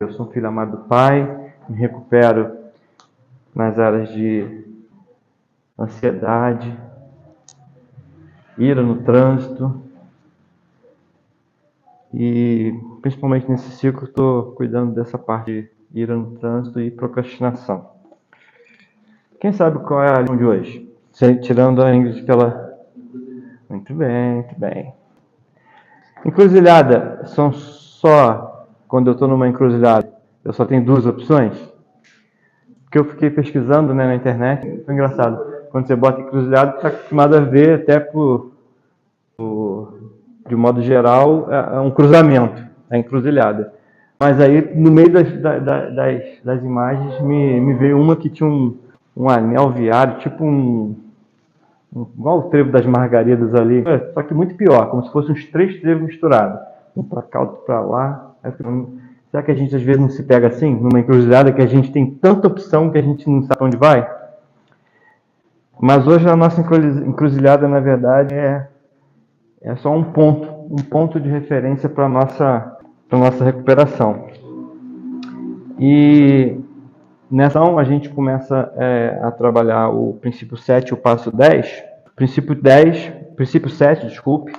Eu sou um filho amado do Pai, me recupero nas áreas de ansiedade, ira no trânsito e principalmente nesse ciclo estou cuidando dessa parte de ira no trânsito e procrastinação. Quem sabe qual é a lição de hoje? Tirando a Ingrid que ela... Muito bem, muito bem. Encruzilhada, são só... Quando eu estou numa encruzilhada, eu só tenho duas opções? Porque eu fiquei pesquisando, né, na internet, foi engraçado. Quando você bota encruzilhada, está acostumado a ver até de modo geral, é um cruzamento, a encruzilhada. Mas aí, no meio das imagens, me veio uma que tinha um anel viário, tipo igual o trevo das margaridas ali, só que muito pior, como se fossem uns 3 trevos misturados. Um para cá, outro para lá. Será que a gente às vezes não se pega assim, numa encruzilhada, que a gente tem tanta opção que a gente não sabe onde vai? Mas hoje a nossa encruzilhada, na verdade, é só um ponto de referência para a nossa recuperação. E nessa a gente começa a trabalhar o princípio 7 e o passo 10. Princípio 7, desculpe,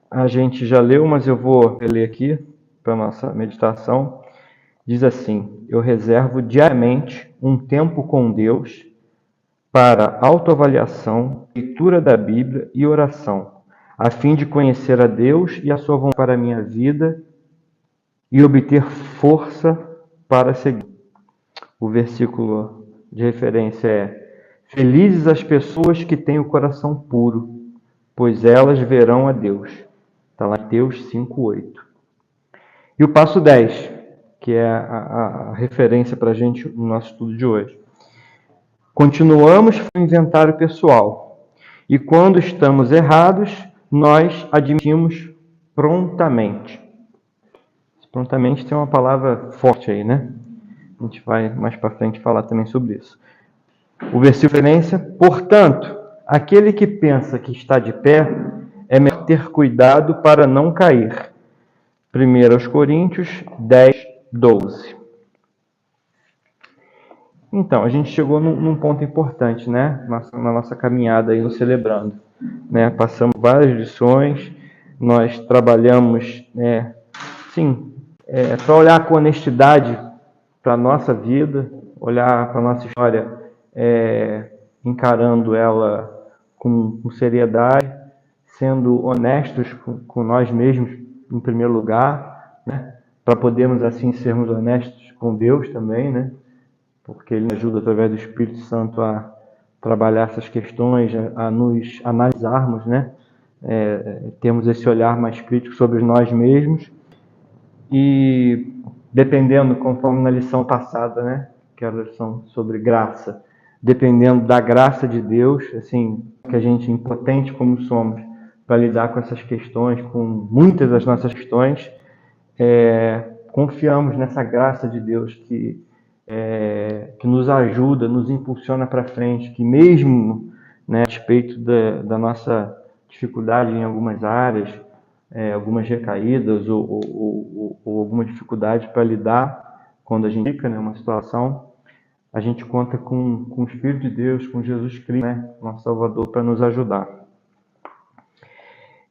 a gente já leu, mas eu vou ler aqui para a nossa meditação. Diz assim: eu reservo diariamente um tempo com Deus para autoavaliação, leitura da Bíblia e oração, a fim de conhecer a Deus e a sua vontade para a minha vida e obter força para seguir. O versículo de referência é: felizes as pessoas que têm o coração puro, pois elas verão a Deus. Está lá em Mateus 5:8. E o passo 10, que é a referência para a gente no nosso estudo de hoje. Continuamos com o inventário pessoal. E quando estamos errados, nós admitimos prontamente. Prontamente tem uma palavra forte aí, né? A gente vai mais para frente falar também sobre isso. O versículo de referência: portanto, aquele que pensa que está de pé, é melhor ter cuidado para não cair. 1 Coríntios 10:12. Então, a gente chegou num ponto importante, né? Na nossa caminhada aí no Celebrando. Né? Passamos várias lições, nós trabalhamos, para olhar com honestidade para a nossa vida, olhar para a nossa história, encarando ela com seriedade, sendo honestos com nós mesmos, em primeiro lugar, né? Para podermos, assim, sermos honestos com Deus também, né? Porque Ele nos ajuda, através do Espírito Santo, a trabalhar essas questões, a nos analisarmos, né? Temos esse olhar mais crítico sobre nós mesmos e, dependendo, conforme na lição passada, né? Que era a lição sobre graça, dependendo da graça de Deus, assim, que a gente, impotente como somos, para lidar com essas questões, com muitas das nossas questões, confiamos nessa graça de Deus que nos ajuda, nos impulsiona para frente, que mesmo, né, a despeito da nossa dificuldade em algumas áreas, algumas recaídas ou alguma dificuldade para lidar quando a gente fica numa situação, a gente conta com o Espírito de Deus, com Jesus Cristo, né, nosso Salvador, para nos ajudar.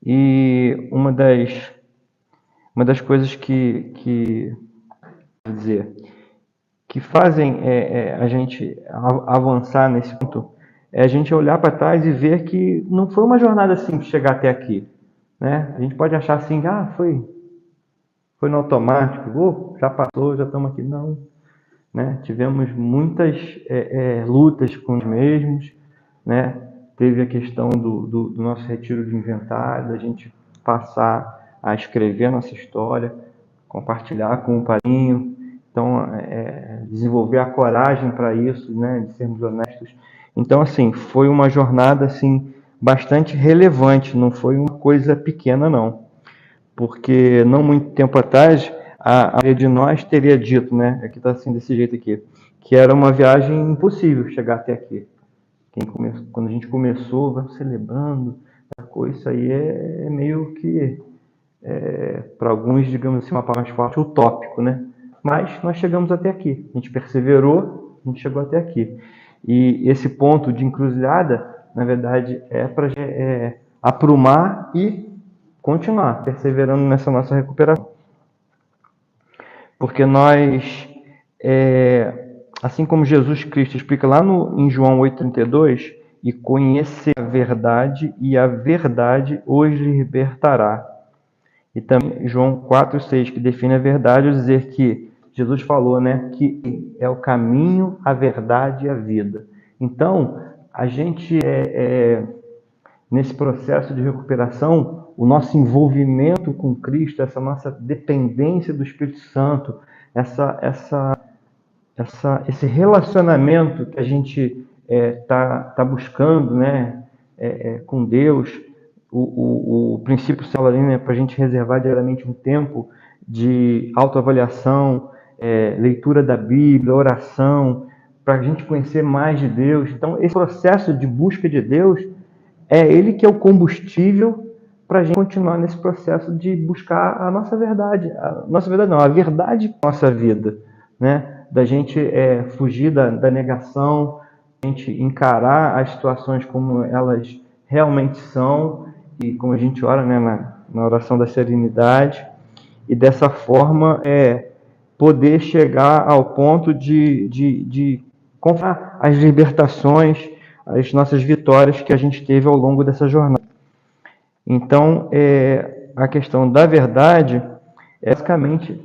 E uma das coisas que fazem a gente avançar nesse ponto é a gente olhar para trás e ver que não foi uma jornada simples chegar até aqui, né? A gente pode achar assim, foi no automático, já passou, já estamos aqui. Não, né? Tivemos muitas lutas com nós mesmos, né? Teve a questão do nosso retiro de inventário, da gente passar a escrever a nossa história, compartilhar com o padrinho. Então, desenvolver a coragem para isso, né, de sermos honestos. Então, assim, foi uma jornada, assim, bastante relevante, não foi uma coisa pequena, não. Porque, não muito tempo atrás, a maioria de nós teria dito, né, aqui está assim, desse jeito aqui, que era uma viagem impossível chegar até aqui. Quando a gente começou, vai celebrando, isso aí meio que, para alguns, digamos assim, uma palavra mais forte, utópico, né? mas nós chegamos até aqui. A gente perseverou, a gente chegou até aqui. E esse ponto de encruzilhada, na verdade, é para aprumar e continuar perseverando nessa nossa recuperação. Porque nós, assim como Jesus Cristo explica lá em João 8,32, e conhecer a verdade, e a verdade os libertará. E também João 4,6, que define a verdade, ao dizer que Jesus falou, né, que é o caminho, a verdade e a vida. Então, a gente, nesse processo de recuperação, o nosso envolvimento com Cristo, essa nossa dependência do Espírito Santo, esse relacionamento que a gente tá buscando, né, com Deus, o princípio salarino é para a gente reservar diariamente um tempo de autoavaliação, leitura da Bíblia, oração, para a gente conhecer mais de Deus. Então, esse processo de busca de Deus é ele que é o combustível para a gente continuar nesse processo de buscar a nossa verdade. A nossa verdade não, a verdade da nossa vida, né? Da gente fugir da negação, a gente encarar as situações como elas realmente são, e como a gente ora, né, na oração da serenidade, e dessa forma poder chegar ao ponto de conquistar as libertações, as nossas vitórias que a gente teve ao longo dessa jornada. Então, a questão da verdade, basicamente,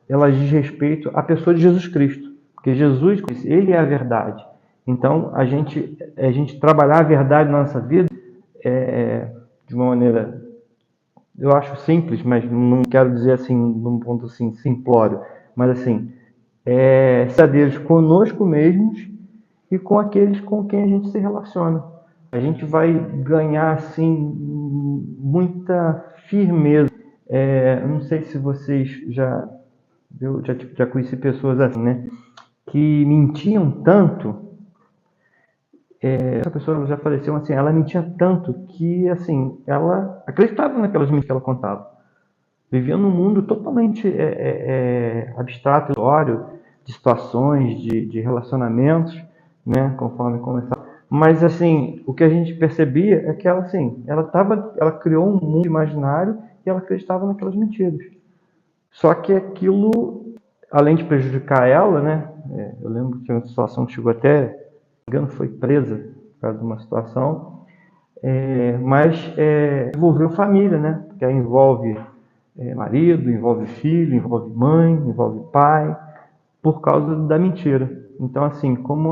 ela diz respeito à pessoa de Jesus Cristo, porque Jesus, ele é a verdade. Então, a gente trabalhar a verdade na nossa vida de uma maneira, eu acho simples, mas não quero dizer assim, num ponto assim, simplório, mas assim, ser Deus conosco mesmos e com aqueles com quem a gente se relaciona. A gente vai ganhar, assim, muita firmeza. Não sei se vocês eu já conheci pessoas assim, né, que mentiam tanto. Essa pessoa já faleceu, assim, ela mentia tanto que, assim, ela acreditava naquelas mentiras que ela contava. Vivia num mundo totalmente abstrato, ilusório, de situações, de relacionamentos, né, conforme começava. Mas, assim, o que a gente percebia é que ela, assim, ela criou um mundo imaginário e ela acreditava naquelas mentiras. Só que aquilo, além de prejudicar ela, né, eu lembro que uma situação que chegou até, engano, foi presa por causa de uma situação, mas envolveu família, né? Porque aí envolve marido, envolve filho, envolve mãe, envolve pai, por causa da mentira. Então, assim, como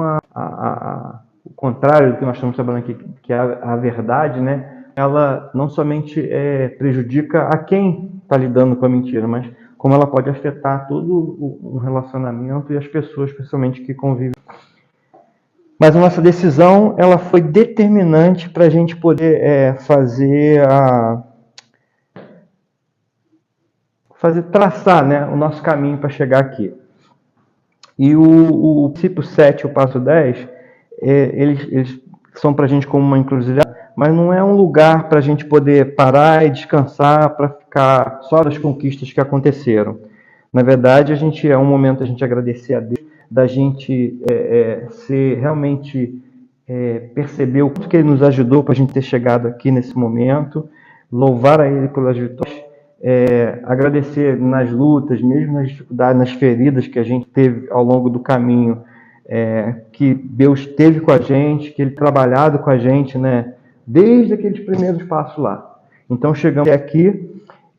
o contrário do que nós estamos trabalhando aqui, que é a verdade, né? Ela não somente prejudica a quem está lidando com a mentira, mas como ela pode afetar todo o relacionamento e as pessoas, principalmente, que convivem. Mas a nossa decisão, ela foi determinante para a gente poder traçar, né, o nosso caminho para chegar aqui. E o princípio 7 e o passo 10, eles são para a gente como uma encruzilhada, mas não é um lugar para a gente poder parar e descansar para ficar só das conquistas que aconteceram. Na verdade, é um momento da gente agradecer a Deus, da gente ser realmente perceber o quanto que Ele nos ajudou para a gente ter chegado aqui nesse momento, louvar a Ele pelas vitórias, agradecer nas lutas, mesmo nas dificuldades, nas feridas que a gente teve ao longo do caminho, que Deus esteve com a gente, que Ele trabalhado com a gente, né, desde aqueles primeiros passos lá. Então chegamos aqui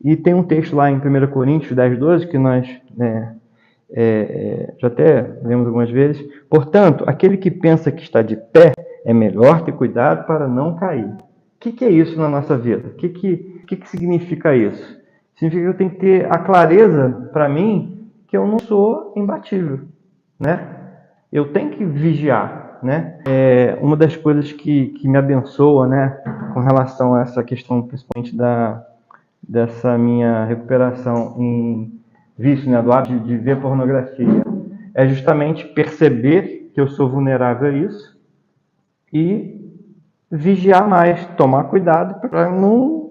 e tem um texto lá em 1 Coríntios 10:12 que nós já até lemos algumas vezes. Portanto, aquele que pensa que está de pé, é melhor ter cuidado para não cair. O que é isso na nossa vida? O que significa isso? Significa que eu tenho que ter a clareza para mim que eu não sou imbatível, né? Eu tenho que vigiar, né? Uma das coisas que me abençoa, né, com relação a essa questão, principalmente dessa minha recuperação em vício, né, do hábito de ver pornografia, é justamente perceber que eu sou vulnerável a isso e vigiar mais, tomar cuidado para não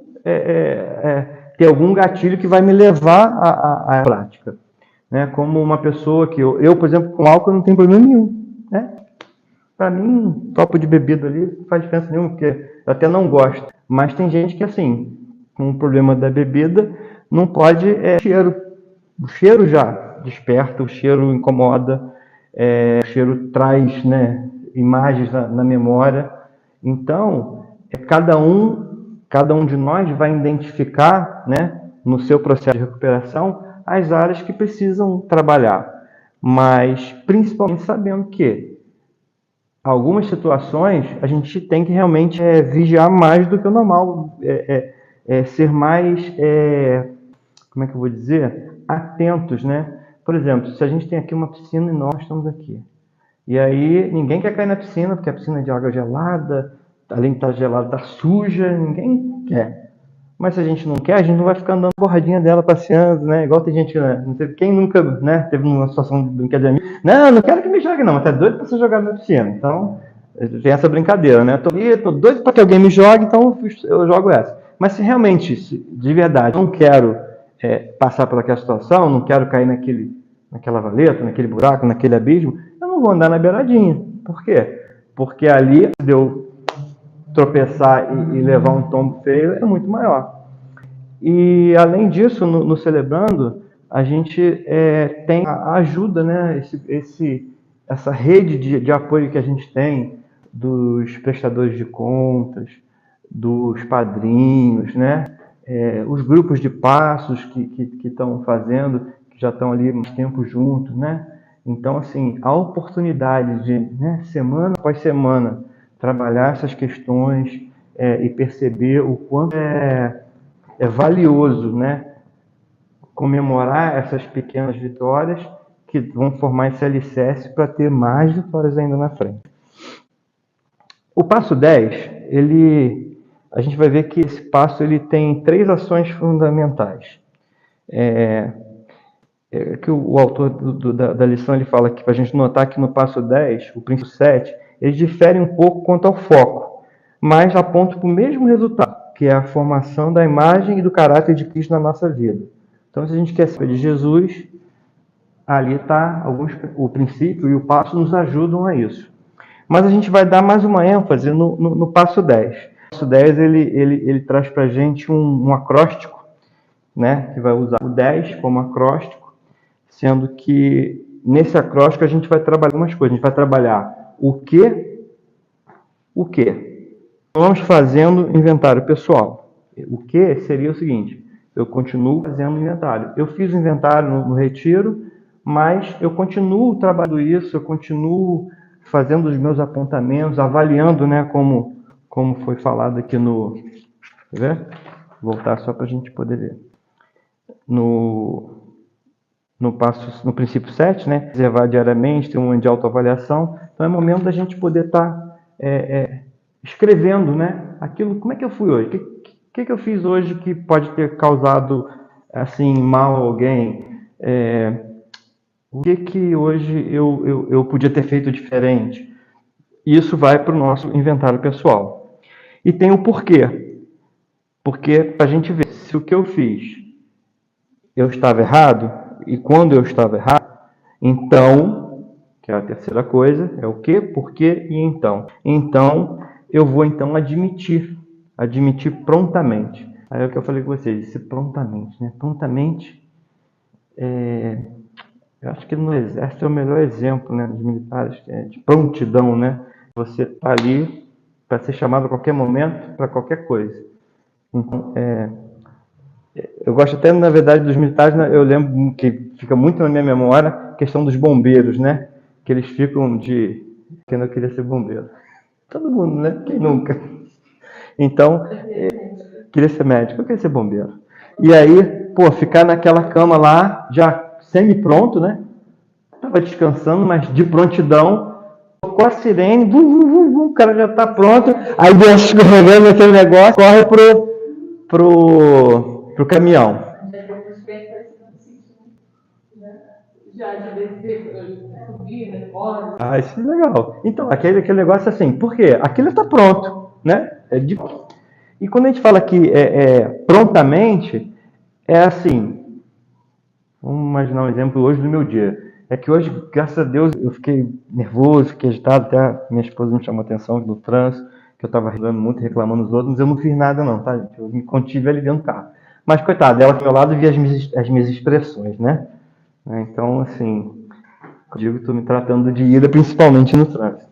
ter algum gatilho que vai me levar à prática. né? Como uma pessoa que por exemplo, com álcool não tem problema nenhum, né? Para mim, um copo de bebida ali não faz diferença nenhuma, porque eu até não gosto. Mas tem gente que, assim, com o problema da bebida, não pode cheiro. O cheiro já desperta, o cheiro incomoda, o cheiro traz, né, imagens na memória. Então, cada um de nós vai identificar, né, no seu processo de recuperação as áreas que precisam trabalhar, mas principalmente sabendo que algumas situações a gente tem que realmente vigiar mais do que o normal, ser mais, como é que eu vou dizer, atentos, né? Por exemplo, se a gente tem aqui uma piscina e nós estamos aqui, e aí ninguém quer cair na piscina, porque a piscina é de água gelada, além de estar gelada, está suja, ninguém quer. Mas se a gente não quer, a gente não vai ficar andando borradinha dela, passeando, né? Igual tem gente, né? Não sei, quem nunca, né, teve uma situação de brincadeira. Não quero que me jogue não, mas tá doido para ser jogado na piscina. Então, tem essa brincadeira, né? Tô doido para que alguém me jogue, então eu jogo essa. Mas se realmente, de verdade, não quero passar por aquela situação, não quero cair naquela valeta, naquele buraco, naquele abismo, eu não vou andar na beiradinha. Por quê? Porque ali deu tropeçar e levar um tombo feio é muito maior. E além disso, no Celebrando, a gente tem a ajuda, né? Essa rede de apoio que a gente tem dos prestadores de contas, dos padrinhos, né? Os grupos de passos que estão fazendo, que já estão ali mais tempo juntos, né? Então, assim, a oportunidade de, né, semana após semana, trabalhar essas questões e perceber o quanto é valioso, né, comemorar essas pequenas vitórias que vão formar esse alicerce para ter mais vitórias ainda na frente. O passo 10, a gente vai ver que esse passo ele tem 3 ações fundamentais. Que o autor da lição ele fala que para a gente notar que no passo 10, o princípio 7, eles diferem um pouco quanto ao foco, mas apontam para o mesmo resultado, que é a formação da imagem e do caráter de Cristo na nossa vida. Então, se a gente quer saber de Jesus, ali está o princípio e o passo nos ajudam a isso. Mas a gente vai dar mais uma ênfase no passo 10. O passo 10 ele traz para a gente um acróstico, né, que vai usar o 10 como acróstico, sendo que nesse acróstico a gente vai trabalhar algumas coisas. A gente vai trabalhar o que. Vamos fazendo inventário pessoal. O que seria o seguinte: eu continuo fazendo inventário. Eu fiz o inventário no retiro, mas eu continuo trabalhando isso, eu continuo fazendo os meus apontamentos, avaliando, né, como foi falado aqui no... Quer ver? Vou voltar só para a gente poder ver. No princípio 7, né, reservar diariamente, ter um momento de autoavaliação. Então é momento da gente poder estar escrevendo, né, aquilo, como é que eu fui hoje? O que eu fiz hoje que pode ter causado assim mal a alguém? O que hoje eu podia ter feito diferente? Isso vai para o nosso inventário pessoal. E tem o porquê. Porque para a gente ver se o que eu fiz eu estava errado, e quando eu estava errado, então, que é a terceira coisa, é o que, porquê e então. Então, eu vou então admitir prontamente. Aí é o que eu falei com vocês, esse prontamente, né? Prontamente, eu acho que no exército é o melhor exemplo, né, dos militares, de prontidão, né? Você está ali para ser chamado a qualquer momento, para qualquer coisa. Então, eu gosto até, na verdade, dos militares, né? Eu lembro que fica muito na minha memória a questão dos bombeiros, né? Que eles ficam quem não queria ser bombeiro. Todo mundo, né? Quem nunca? Então, queria ser médico, eu queria ser bombeiro. E aí, ficar naquela cama lá, já semi-pronto, né? Tava descansando, mas de prontidão, tocou a sirene, o cara já tá pronto, aí Deus escorregando aquele negócio, corre pro caminhão. Já de descer, subir, né? Isso é legal. Então, aquele negócio assim, por quê? Aquilo está pronto, né? E quando a gente fala que prontamente, é assim, Vamos imaginar um exemplo hoje do meu dia. É que hoje, graças a Deus, eu fiquei nervoso, fiquei agitado, até a minha esposa me chamou a atenção no trânsito, que eu estava reclamando muito, reclamando dos outros, mas eu não fiz nada não, tá, gente? Eu me contive ali dentro do carro. Mas, coitada, ela do meu lado via as minhas expressões, né? Então, assim, eu digo que estou me tratando de ira, principalmente no trânsito.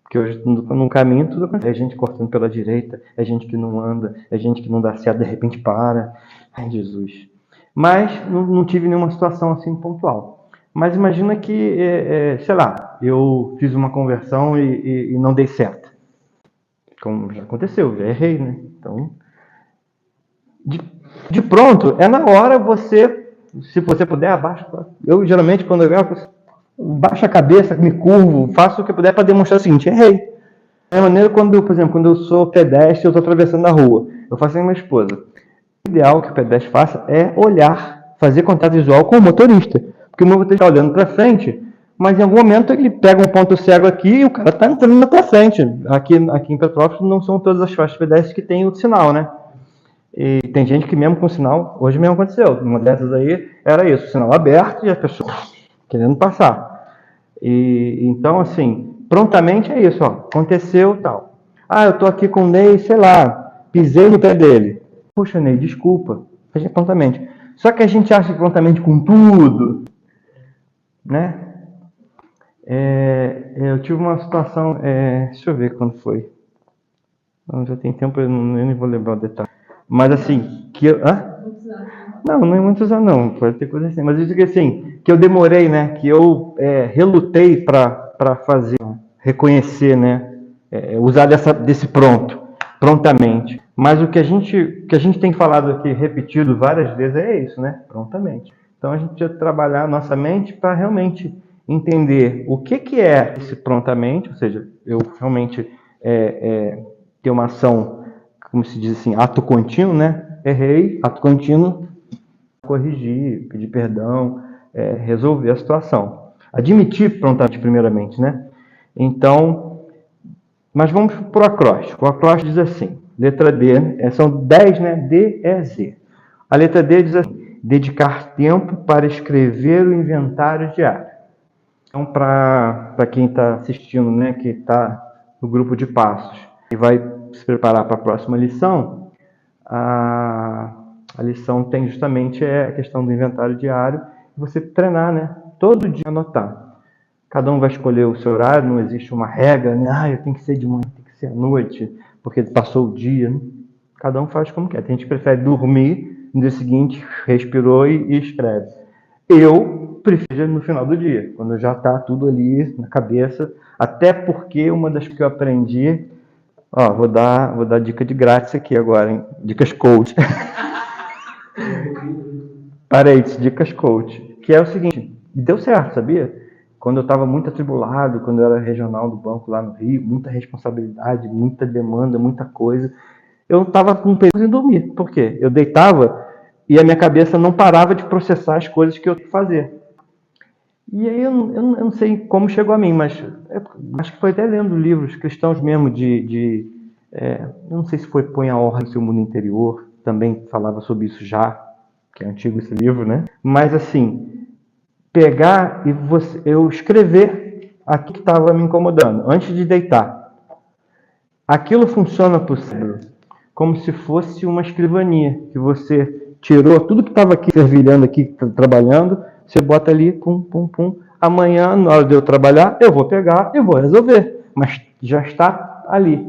Porque hoje, no caminho, tudo acontece. É gente cortando pela direita, é gente que não anda, é gente que não dá certo, de repente para. Ai, Jesus. Mas não tive nenhuma situação assim pontual. Mas imagina que, sei lá, eu fiz uma conversão e não dei certo. Como já aconteceu, já errei, né? Então, de pronto, é na hora você, se você puder, abaixa. Eu, geralmente, quando eu gravo, baixo a cabeça, me curvo, faço o que eu puder para demonstrar o seguinte: errei. Da mesma maneira, por exemplo, quando eu sou pedestre, eu estou atravessando a rua, eu faço assim com a minha esposa. O ideal que o pedestre faça é olhar, fazer contato visual com o motorista. Porque o motorista está olhando para frente, mas em algum momento ele pega um ponto cego aqui e o cara está entrando para frente. Aqui em Petrópolis não são todas as faixas pedestres que tem o sinal, né? E tem gente que mesmo com sinal, hoje mesmo aconteceu, uma dessas aí era isso, o sinal aberto e a pessoa querendo passar. Então, assim, prontamente é isso, ó, aconteceu tal. Ah, eu tô aqui com o Ney, sei lá, pisei no pé dele. Poxa, Ney, desculpa, veja prontamente. Só que a gente acha que prontamente com tudo, né? Eu tive uma situação, deixa eu ver quando foi. Não, já tem tempo, eu nem vou lembrar o detalhe. Mas assim, que eu... Não é muitos anos não, pode ter coisa assim. Mas eu digo assim, que eu demorei, né? Que eu relutei para fazer, reconhecer, né? Usar desse prontamente. Mas o que a gente tem falado aqui, repetido várias vezes, é isso, né? Prontamente. Então a gente precisa trabalhar a nossa mente para realmente entender o que é esse prontamente, ou seja, eu realmente ter uma ação, como se diz assim, ato contínuo, né? Errei, ato contínuo, corrigir, pedir perdão, resolver a situação. Admitir prontamente, primeiramente, né? Então, mas vamos para o acróstico. O acróstico diz assim, letra D, são 10, né? D, E, Z. A letra D diz assim, dedicar tempo para escrever o inventário diário. Então, para quem está assistindo, né, que está no grupo de passos e vai se preparar para a próxima lição, a lição tem justamente a questão do inventário diário, você treinar, né? Todo dia anotar. Cada um vai escolher o seu horário, não existe uma regra, né? Eu tenho que ser de manhã, tem que ser à noite, porque passou o dia. Né? Cada um faz como quer. Tem gente que prefere dormir, no dia seguinte respirou e escreve. Eu prefiro no final do dia, quando já está tudo ali na cabeça, até porque uma das que eu aprendi, vou dar dica de grátis aqui agora, hein? Dicas coach. Parei, dicas coach, que é o seguinte, deu certo, sabia? Quando eu estava muito atribulado, quando eu era regional do banco lá no Rio, muita responsabilidade, muita demanda, muita coisa, eu estava com peso em dormir. Por quê? Eu deitava e a minha cabeça não parava de processar as coisas que eu tinha que fazer. E aí eu não sei como chegou a mim, mas acho que foi até lendo livros cristãos mesmo eu não sei se foi Põe a Ordem no Seu Mundo Interior, também falava sobre isso já, que é antigo esse livro, né? Mas assim, pegar e eu escrever aquilo que estava me incomodando, antes de deitar. Aquilo funciona para o cérebro como se fosse uma escrivania, que você tirou tudo que estava aqui, servilhando aqui, trabalhando, você bota ali, pum, pum, pum. Amanhã, na hora de eu trabalhar, eu vou pegar e vou resolver. Mas já está ali.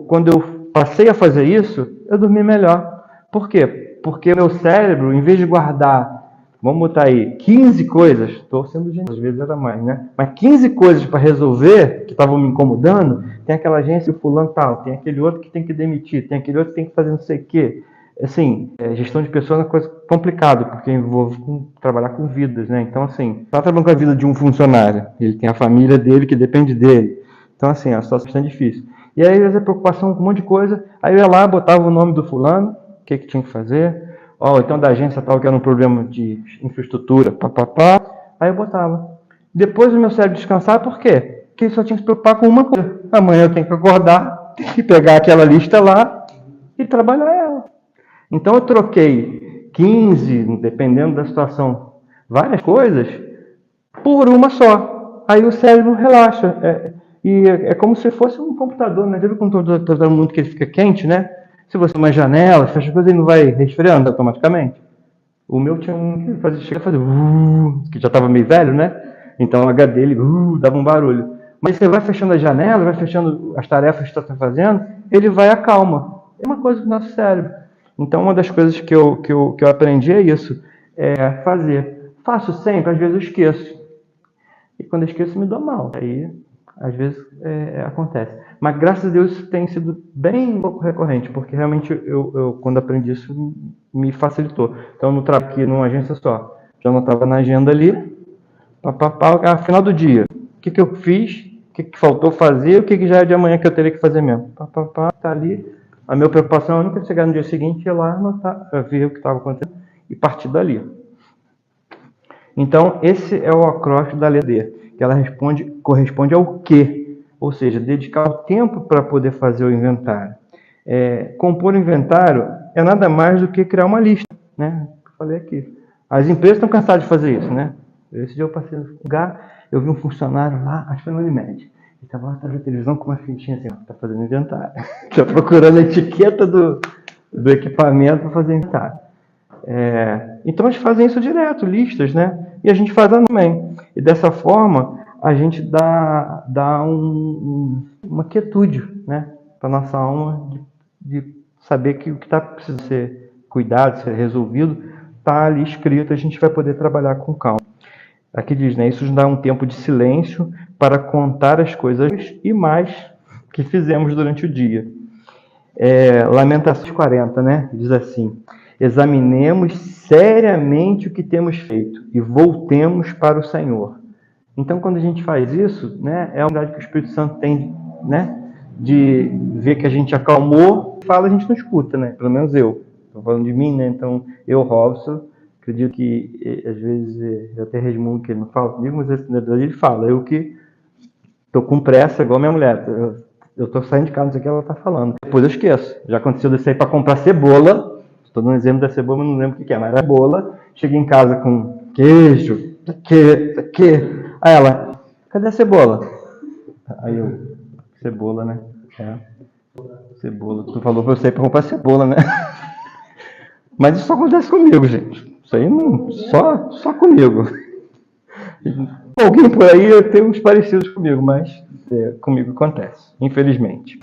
Quando eu passei a fazer isso, eu dormi melhor. Por quê? Porque meu cérebro, em vez de guardar, vamos botar aí, 15 coisas, estou sendo generoso, às vezes era mais, né? Mas 15 coisas para resolver, que estavam me incomodando, tem aquela agência, o fulano tal, tem aquele outro que tem que demitir, tem aquele outro que tem que fazer não sei o quê. Assim, gestão de pessoas é uma coisa complicada, porque envolve trabalhar com vidas, né? Então, assim, está trabalhando com a vida de um funcionário, ele tem a família dele que depende dele. Então, assim, a situação é difícil. E aí, às vezes, a preocupação com um monte de coisa, aí eu ia lá, botava o nome do fulano, o que tinha que fazer, então da agência tal que era um problema de infraestrutura, papapá, aí eu botava. Depois o meu cérebro descansava, por quê? Porque ele só tinha que se preocupar com uma coisa. Amanhã eu tenho que acordar, tenho que pegar aquela lista lá e trabalhar ela. Então eu troquei 15, dependendo da situação, várias coisas por uma só. Aí o cérebro relaxa. É como se fosse um computador, né? Já viu quando todo mundo que ele fica quente, né? Se você tem uma janela, fecha a coisa, ele não vai resfriando automaticamente. O meu tinha um que chega a fazer que já estava meio velho, né? Então o HD ele dava um barulho. Mas você vai fechando a janela, vai fechando as tarefas que você está fazendo, ele vai acalma. É uma coisa do nosso cérebro. Então uma das coisas que eu aprendi é isso, é fazer. Faço sempre, às vezes eu esqueço. E quando eu esqueço, me dou mal. Aí, às vezes, acontece. Mas, graças a Deus, isso tem sido bem pouco recorrente, porque realmente, quando aprendi isso, me facilitou. Então, no trabalho aqui, numa agência só, já anotava na agenda ali, final do dia, o que eu fiz, o que faltou fazer, o que já é de amanhã que eu teria que fazer mesmo. Tá ali. A minha preocupação é nunca chegar no dia seguinte e ir lá anotar, ver o que estava acontecendo e partir dali. Então, esse é o acróstico da letra D, que ela corresponde ao quê? Ou seja, dedicar o tempo para poder fazer o inventário. Compor o inventário é nada mais do que criar uma lista, né? Eu falei aqui. As empresas estão cansadas de fazer isso, né? Esse dia eu passei no lugar, eu vi um funcionário lá, acho que foi no Unimed. Ele estava lá atrás da televisão com uma fichinha assim, está fazendo inventário. Está procurando a etiqueta do equipamento para fazer inventário. Então eles fazem isso direto, listas, né? E a gente faz também. E dessa forma a gente dá uma quietude, né? Para nossa alma de saber que o que está precisando ser cuidado, ser resolvido, está ali escrito, a gente vai poder trabalhar com calma. Aqui diz, né? Isso nos dá um tempo de silêncio para contar as coisas e mais que fizemos durante o dia. Lamentações 40, né? Diz assim: examinemos seriamente o que temos feito e voltemos para o Senhor. Então, quando a gente faz isso, né, é a unidade que o Espírito Santo tem, né, de ver que a gente acalmou, fala, a gente não escuta, né? Pelo menos eu. Estou falando de mim, né? Então, eu, Robson, acredito que às vezes eu até resmungo que ele não fala comigo, mas ele fala. Eu que estou com pressa, igual minha mulher. Eu estou saindo de casa, não sei o que ela está falando. Depois eu esqueço. Já aconteceu de sair para comprar cebola. Estou dando um exemplo da cebola, mas não lembro o que é. Mas era cebola. Cheguei em casa com queijo. Que? Aí ela, cadê a cebola? Aí eu, cebola, né? Cebola. Tu falou para eu sair para comprar cebola, né? Mas isso só acontece comigo, gente. Isso aí não. Só comigo. Alguém por aí tem uns parecidos comigo, mas comigo acontece, infelizmente.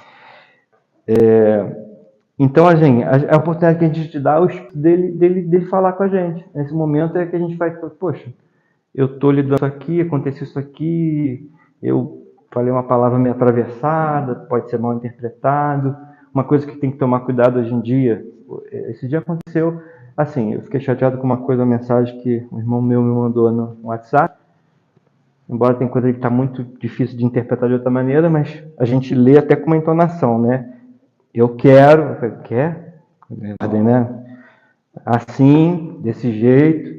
Então, a oportunidade que a gente te dá dele falar com a gente. Nesse momento é que a gente vai, poxa, eu estou lidando isso aqui, aconteceu isso aqui, eu falei uma palavra meio atravessada, pode ser mal interpretado, uma coisa que tem que tomar cuidado hoje em dia. Esse dia aconteceu, assim, eu fiquei chateado com uma coisa, uma mensagem que um irmão meu me mandou no WhatsApp, embora tenha coisa que está muito difícil de interpretar de outra maneira, mas a gente lê até com uma entonação, né? Eu quero, quer? Né? Assim, desse jeito.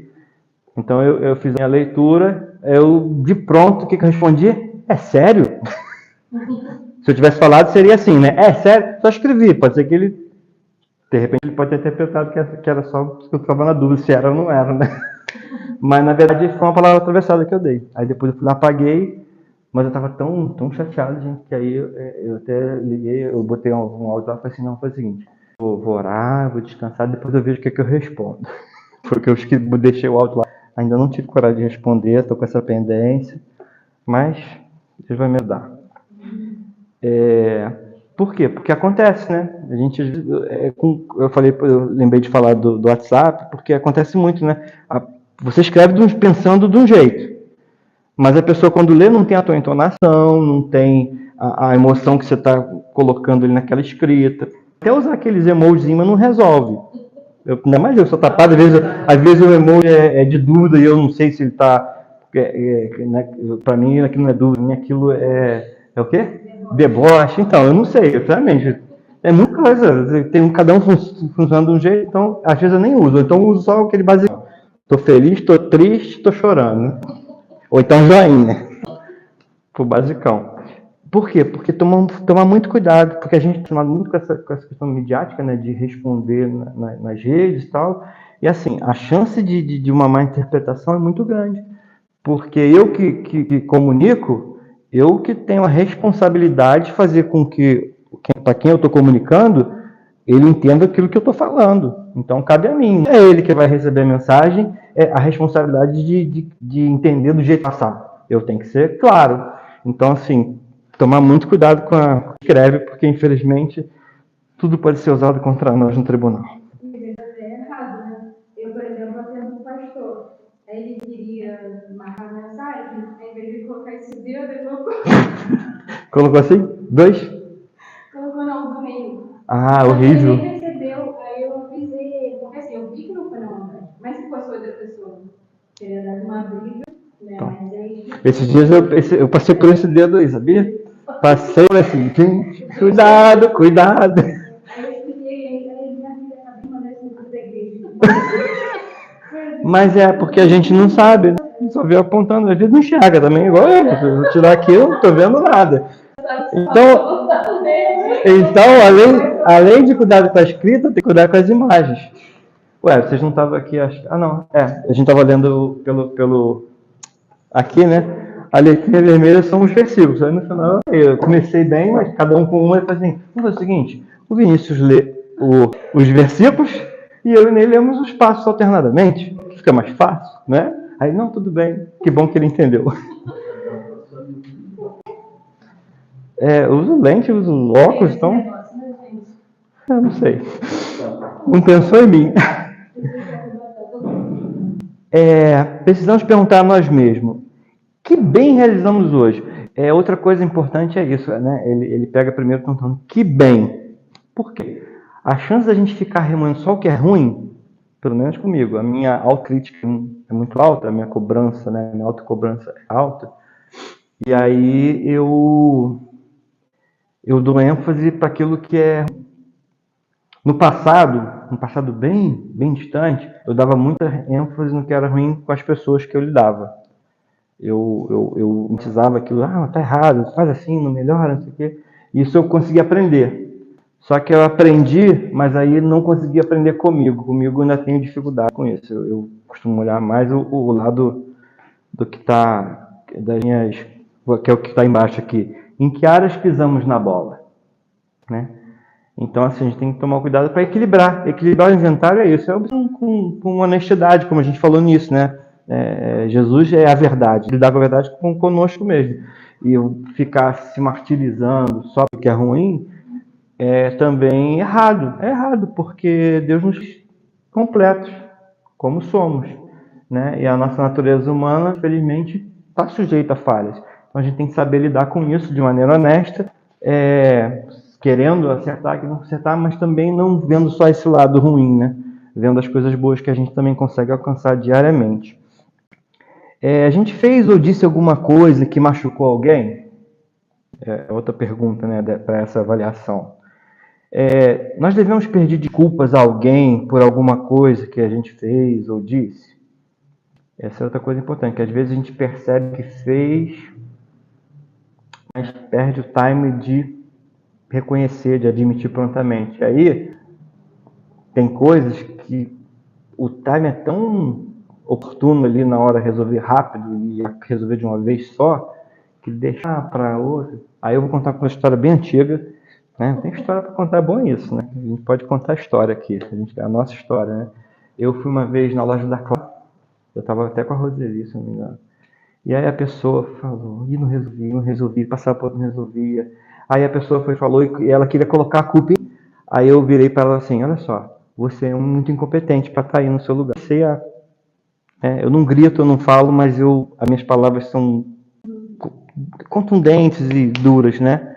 Então eu fiz a minha leitura, de pronto, o que eu respondi? É sério? Se eu tivesse falado, seria assim, né? É sério? Só escrevi, pode ser que ele, de repente, ele pode ter interpretado que era só que eu estava na dúvida se era ou não era, né? Mas, na verdade, foi uma palavra atravessada que eu dei. Aí depois eu fui lá, apaguei, mas eu estava tão chateado, gente, que aí eu até liguei, eu botei um áudio lá e falei assim, não, foi o seguinte, vou orar, vou descansar, depois eu vejo o que eu respondo. Porque eu deixei o áudio lá. Ainda não tive coragem de responder, estou com essa pendência, mas Deus vai me ajudar. Por quê? Porque acontece, né? A gente, eu lembrei de falar do WhatsApp, porque acontece muito, né? Você escreve pensando de um jeito, mas a pessoa quando lê não tem a tua entonação, não tem a emoção que você está colocando ali naquela escrita. Até usar aqueles emojis, mas não resolve. Ainda mais eu sou tapado, às vezes o emoji é de dúvida e eu não sei se ele está... para mim aquilo não é dúvida, aquilo é o quê? Deboche. Então, eu não sei, realmente. É muita coisa, cada um funcionando de um jeito, então às vezes eu nem uso, então eu uso só aquele básico. Estou feliz, estou triste, estou chorando. Ou então joinha. Pro basicão. Por quê? Porque tomar muito cuidado, porque a gente está muito com essa questão midiática, né, de responder nas redes e tal, E assim, a chance de uma má interpretação é muito grande. Porque eu que comunico, eu que tenho a responsabilidade de fazer com que, para quem eu estou comunicando, ele entenda aquilo que eu estou falando. Então, cabe a mim. É ele que vai receber a mensagem, é a responsabilidade de entender do jeito que passar. Eu tenho que ser claro. Então, assim, tomar muito cuidado com a que escreve, porque, infelizmente, tudo pode ser usado contra nós no tribunal. É errado, né? Eu, por exemplo, atendo um pastor. Aí ele queria marcar mensagem, aí em vez de colocar esse dedo, ele colocou assim? 2? Colocou não, do meio. Ah, horrível. Ele nem recebeu, aí eu avisei ele, porque assim, eu vi que não foi na maldade. Mas se fosse outra pessoa, teria dado uma briga, né? Então, mas aí... Esses dias eu passei por esse dedo aí, sabia? Passei assim, cuidado, cuidado. Aí eu expliquei, aí minha filha acabou mandando esse grupo da igreja. Mas é porque a gente não sabe, né? Só vê apontando, às vezes não enxerga também, igual eu. Vou tirar aqui, eu não tô vendo nada. Então além de cuidar do que está escrito, tem que cuidar com as imagens. Ué, vocês não estavam aqui, acho. Ah, não. A gente estava lendo pelo. Aqui, né? A letrinha vermelha são os versículos. Aí no final eu comecei bem, mas cada um com uma e falei assim: vamos fazer o seguinte: o Vinícius lê os versículos e eu e ele lemos os passos alternadamente. Fica mais fácil, né? Aí, não, tudo bem. Que bom que ele entendeu. Eu uso lente, eu uso óculos, então. Eu não sei. Não pensou em mim. Precisamos perguntar a nós mesmos: que bem realizamos hoje? Outra coisa importante é isso, né? Ele pega primeiro perguntando: que bem? Por quê? A chance da gente ficar remoendo só o que é ruim, pelo menos comigo, a minha autocrítica é muito alta, a minha cobrança, né? A minha autocobrança é alta. E aí eu dou ênfase para aquilo que é. No passado bem distante, eu dava muita ênfase no que era ruim com as pessoas que eu lidava. Eu precisava aquilo, tá errado, faz assim, não melhora, não sei o quê. Isso eu consegui aprender. Só que eu aprendi, mas aí não consegui aprender comigo. Comigo eu ainda tenho dificuldade com isso. Eu costumo olhar mais o lado do que está, das minhas, que é o que está embaixo aqui. Em que áreas pisamos na bola, né? Então, assim, a gente tem que tomar cuidado para equilibrar. Equilibrar o inventário é isso. Com honestidade, como a gente falou nisso, né? Jesus é a verdade. Lidar com a verdade conosco mesmo. E eu ficar se martirizando só porque é ruim é também errado. É errado, porque Deus nos completos, como somos, né? E a nossa natureza humana, infelizmente, está sujeita a falhas. Então, a gente tem que saber lidar com isso de maneira honesta, querendo acertar, querendo acertar, mas também não vendo só esse lado ruim, né? Vendo as coisas boas que a gente também consegue alcançar diariamente. A gente fez ou disse alguma coisa que machucou alguém? Outra pergunta, né, para essa avaliação. Nós devemos pedir desculpas a alguém por alguma coisa que a gente fez ou disse? Essa é outra coisa importante, que às vezes a gente percebe que fez, mas perde o time de reconhecer, de admitir prontamente. Aí tem coisas que o time é tão oportuno ali na hora de resolver rápido e resolver de uma vez só, que deixar para outra. Aí eu vou contar uma história bem antiga, né? Tem história para contar, é bom isso, né? A gente pode contar a história aqui, a nossa história, né? Eu fui uma vez na loja da Cláudia, eu estava até com a Roseli, se não me engano. E aí a pessoa falou, e não resolvi, passava por não resolvia. Aí a pessoa falou e ela queria colocar a culpa em... Aí eu virei para ela assim, olha só, você é muito incompetente para estar aí no seu lugar. Eu não grito, eu não falo, mas as minhas palavras são contundentes e duras, né?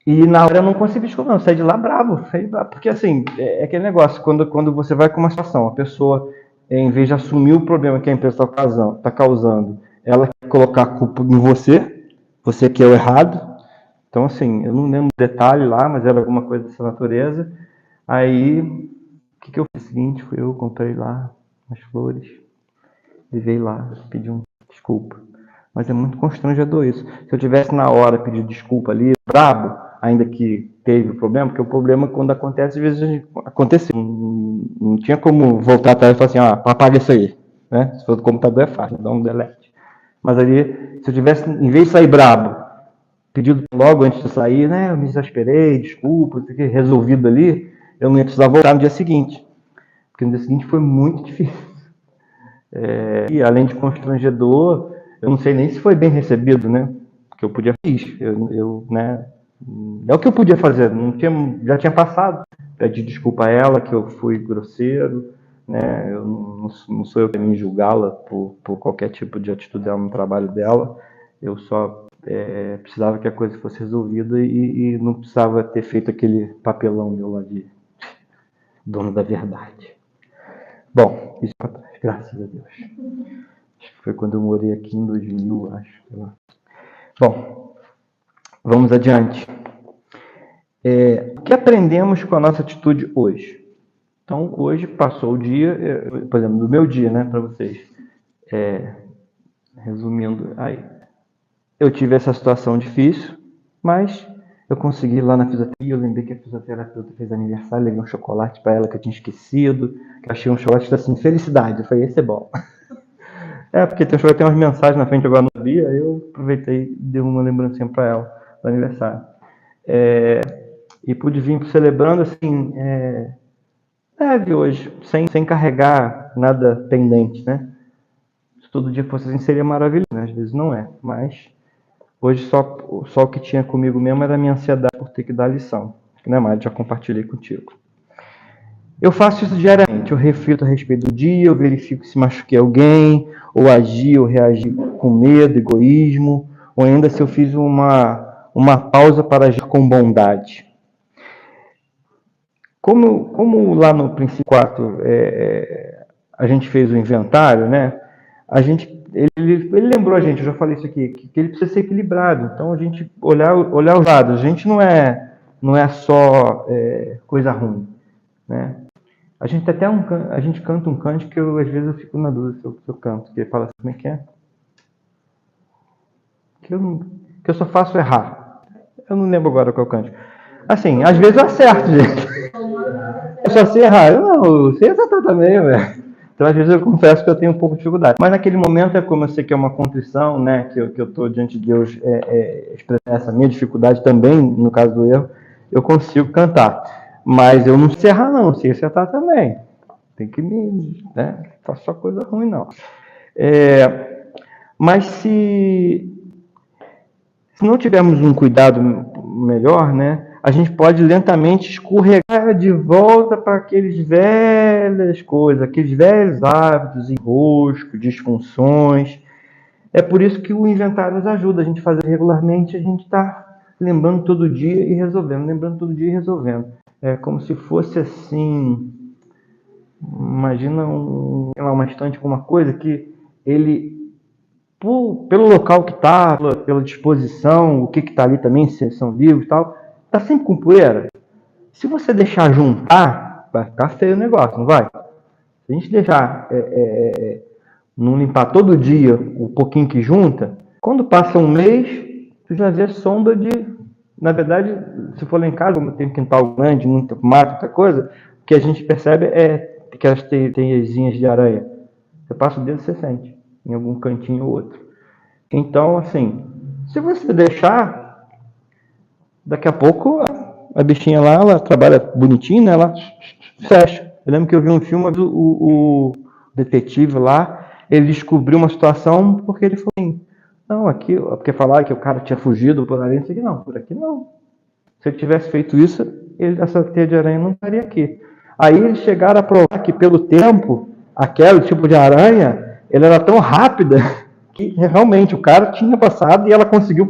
E na hora eu não consegui desculpar, eu saí de lá bravo, porque assim, aquele negócio, quando você vai com uma situação, a pessoa, em vez de assumir o problema que a empresa está causando, ela quer colocar a culpa em você que é o errado. Então, assim, eu não lembro o detalhe lá, mas era alguma coisa dessa natureza. Aí, o que eu fiz? O seguinte, eu comprei lá as flores, levei lá, pedi desculpa. Mas é muito constrangedor isso. Se eu tivesse na hora pedido desculpa ali, brabo, ainda que teve o problema, porque o problema quando acontece, às vezes aconteceu. Não tinha como voltar atrás e falar assim, apaga isso aí. Né? Se for do computador é fácil, dá um delete. Mas ali, se eu tivesse, em vez de sair brabo, pedido logo antes de sair, né? Eu me exasperei, desculpa, resolvido ali, eu não ia precisar voltar no dia seguinte. Porque no dia seguinte foi muito difícil. E além de constrangedor, eu não sei nem se foi bem recebido, né? Que eu podia fazer. Né? É o que eu podia fazer. Já tinha passado. Pedi desculpa a ela que eu fui grosseiro, né? Eu não sou eu que me julgá-la por qualquer tipo de atitude dela no trabalho dela. Eu só precisava que a coisa fosse resolvida e não precisava ter feito aquele papelão meu lá de dono da verdade. Bom, isso para trás, graças a Deus. Acho que foi quando eu morei aqui em 2000, acho. Sei lá. Bom, vamos adiante. O que aprendemos com a nossa atitude hoje? Então, hoje passou o dia, por exemplo, do meu dia, né, para vocês. Resumindo, eu tive essa situação difícil, mas eu consegui ir lá na fisioterapia. Eu lembrei que a fisioterapeuta fez aniversário, levei um chocolate para ela que eu tinha esquecido, que eu achei um chocolate assim, felicidade. Eu falei, esse é bom. Porque tem umas mensagens na frente agora, não sabia, aí eu aproveitei e dei uma lembrancinha para ela do aniversário. E pude vir celebrando assim, leve hoje, sem carregar nada pendente, né? Se todo dia fosse assim, seria maravilhoso, né? Às vezes não é, mas hoje só o que tinha comigo mesmo era a minha ansiedade por ter que dar lição, que não é mais, já compartilhei contigo. Eu faço isso diariamente, eu reflito a respeito do dia, eu verifico se machuquei alguém, ou agi ou reagi com medo, egoísmo, ou ainda se eu fiz uma pausa para agir com bondade. Como lá no princípio 4 a gente fez o inventário, né? Ele lembrou a gente, eu já falei isso aqui, que ele precisa ser equilibrado. Então a gente olhar os lados, a gente não é só coisa ruim, né? A gente canta um cântico que às vezes eu fico na dúvida se eu canto, que ele fala assim, como é que é? Que eu só faço errar. Eu não lembro agora qual é o cântico. Assim, às vezes eu acerto, gente. Eu só sei errar. Eu sei acertar também, velho. Então, às vezes eu confesso que eu tenho um pouco de dificuldade. Mas naquele momento como eu sei que é uma contrição, né? Que eu estou diante de Deus expressar essa minha dificuldade também, no caso do erro, eu consigo cantar. Mas eu não sei errar, não. Sei acertar também. Tem que me... né? Não faço só coisa ruim, não. Mas se não tivermos um cuidado melhor, né? A gente pode lentamente escorregar de volta para aqueles velhas coisas, aqueles velhos hábitos, enroscos, disfunções. É por isso que o inventário nos ajuda. A gente fazer regularmente, a gente está lembrando todo dia e resolvendo, lembrando todo dia e resolvendo. É como se fosse assim, imagina uma estante com uma coisa que ele, pelo local que está, pela disposição, o que está ali também, se são livros e tal, está sempre com poeira. Se você deixar juntar, vai ficar feio o negócio, não vai? Se a gente deixar não limpar todo dia o pouquinho que junta, quando passa um mês, tu já vê sombra de... Na verdade, se for lá em casa, como tem um quintal grande, muito mato, outra coisa, o que a gente percebe é que elas teiazinhas de aranha. Você passa o dedo, você sente, em algum cantinho ou outro. Então, assim, se você deixar, daqui a pouco a bichinha lá, ela trabalha bonitinho, né? Ela fecha. Eu lembro que eu vi um filme, o detetive lá, ele descobriu uma situação porque ele falou assim, não, aqui, porque falaram que o cara tinha fugido por ali, isso aqui não, por aqui não. Se ele tivesse feito isso, essa teia de aranha não estaria aqui. Aí eles chegaram a provar que pelo tempo, aquele tipo de aranha, ela era tão rápida que realmente o cara tinha passado e ela conseguiu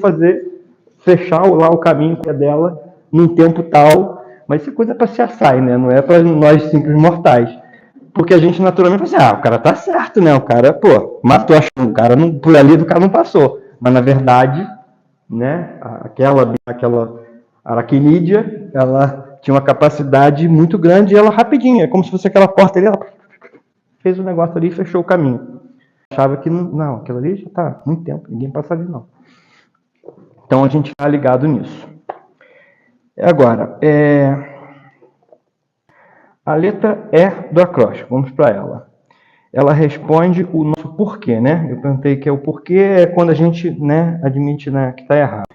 fechar lá o caminho dela num tempo tal. Mas isso é coisa para se assar, né? Não é para nós simples mortais. Porque a gente naturalmente fala assim, o cara tá certo, né? O cara, matou a chuva, o cara não, por ali o cara não passou. Mas na verdade, né, aquela aracnídea, ela tinha uma capacidade muito grande e ela rapidinho, é como se fosse aquela porta ali, ela fez o negócio ali e fechou o caminho. Achava que não, aquilo ali já tá há muito tempo, ninguém passa ali não. Então a gente está ligado nisso. Agora, a letra E do acróstico, vamos para ela. Ela responde o nosso porquê, né? Eu perguntei que é o porquê, é quando a gente, né, admite, né, que está errado.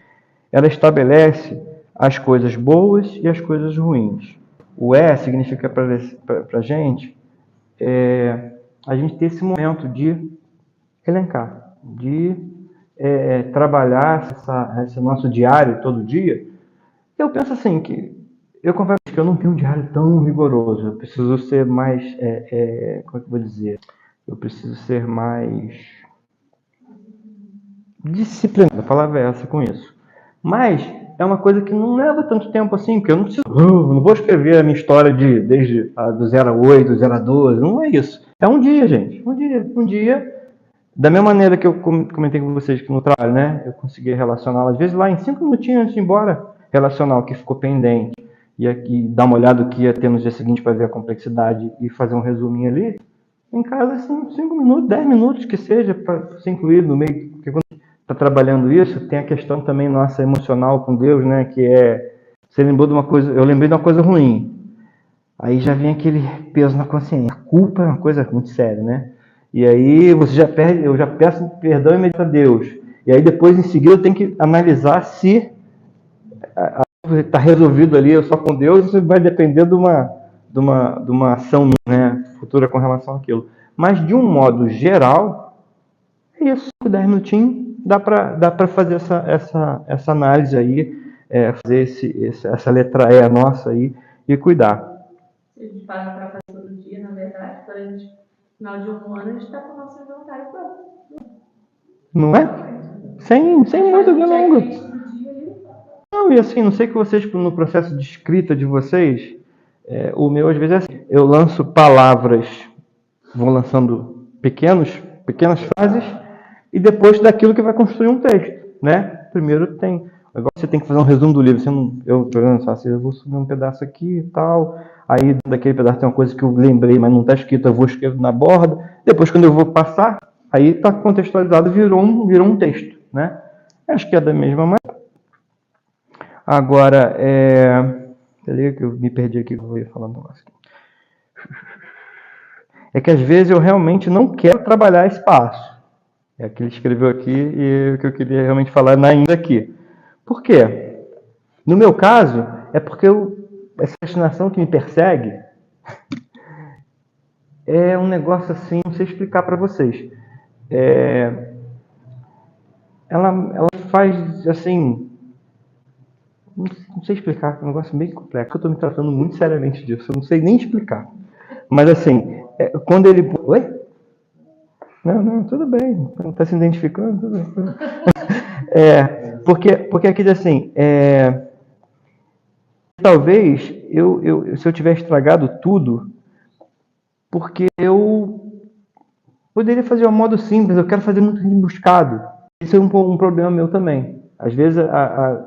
Ela estabelece as coisas boas e as coisas ruins. O E significa para a gente a gente ter esse momento de elencar, de trabalhar esse nosso diário todo dia. Eu penso assim, que eu confesso que eu não tenho um diário tão rigoroso. Eu preciso ser mais, como é que eu vou dizer? Eu preciso ser mais disciplinado, a palavra é essa com isso. Mas é uma coisa que não leva tanto tempo assim, porque eu não preciso, não vou escrever a minha história desde do 0 a 8, do 0 a 12, não é isso. É um dia, gente, um dia. Da mesma maneira que eu comentei com vocês que no trabalho, né, eu consegui relacionar, às vezes lá em 5 minutinhos antes de ir embora, relacionar o que ficou pendente e aqui dar uma olhada no que ia ter no dia seguinte para ver a complexidade e fazer um resuminho ali. Em casa, assim, 5 minutos, 10 minutos que seja, para ser incluído no meio. Porque quando está trabalhando isso, tem a questão também nossa emocional com Deus, né? Que é. Você lembrou de uma coisa. Eu lembrei de uma coisa ruim. Aí já vem aquele peso na consciência. A culpa é uma coisa muito séria, né? E aí você já perde, eu já peço perdão imediatamente a Deus. E aí depois, em seguida, eu tenho que analisar se está resolvido ali só com Deus, isso vai depender de uma ação, né, futura com relação àquilo. Mas, de um modo geral, é isso. 10 minutinhos, dá para fazer essa análise aí, fazer essa letra E nossa aí e cuidar. Se a gente para para fazer todo dia, na verdade, quando a gente, no final de um ano, a gente está com o nosso inventário pronto. Não é? Sem muito delongo. Não, e assim, não sei que vocês, no processo de escrita de vocês, o meu às vezes é assim, eu lanço palavras, vou lançando pequenas frases, e depois daquilo que vai construir um texto, né? Primeiro tem, agora você tem que fazer um resumo do livro, eu vou subir um pedaço aqui e tal, aí daquele pedaço tem uma coisa que eu lembrei, mas não está escrito, eu vou escrever na borda, depois quando eu vou passar, aí está contextualizado, virou um texto, né? Acho que é da mesma maneira. Agora, peraí que eu me perdi aqui, que eu ia falar um negócio aqui. É que às vezes eu realmente não quero trabalhar espaço. É o que ele escreveu aqui e o que eu queria realmente falar ainda aqui. Por quê? No meu caso, é porque essa fascinação que me persegue é um negócio assim, não sei explicar para vocês. Ela faz assim, não sei explicar, é um negócio bem complexo. Eu estou me tratando muito seriamente disso, eu não sei nem explicar. Mas assim, quando ele... Oi? Não, tudo bem. Não está se identificando, tudo bem. Porque aqui diz assim, talvez se eu tiver estragado tudo, porque eu poderia fazer de um modo simples, eu quero fazer muito rebuscado. Isso é um problema meu também. Às vezes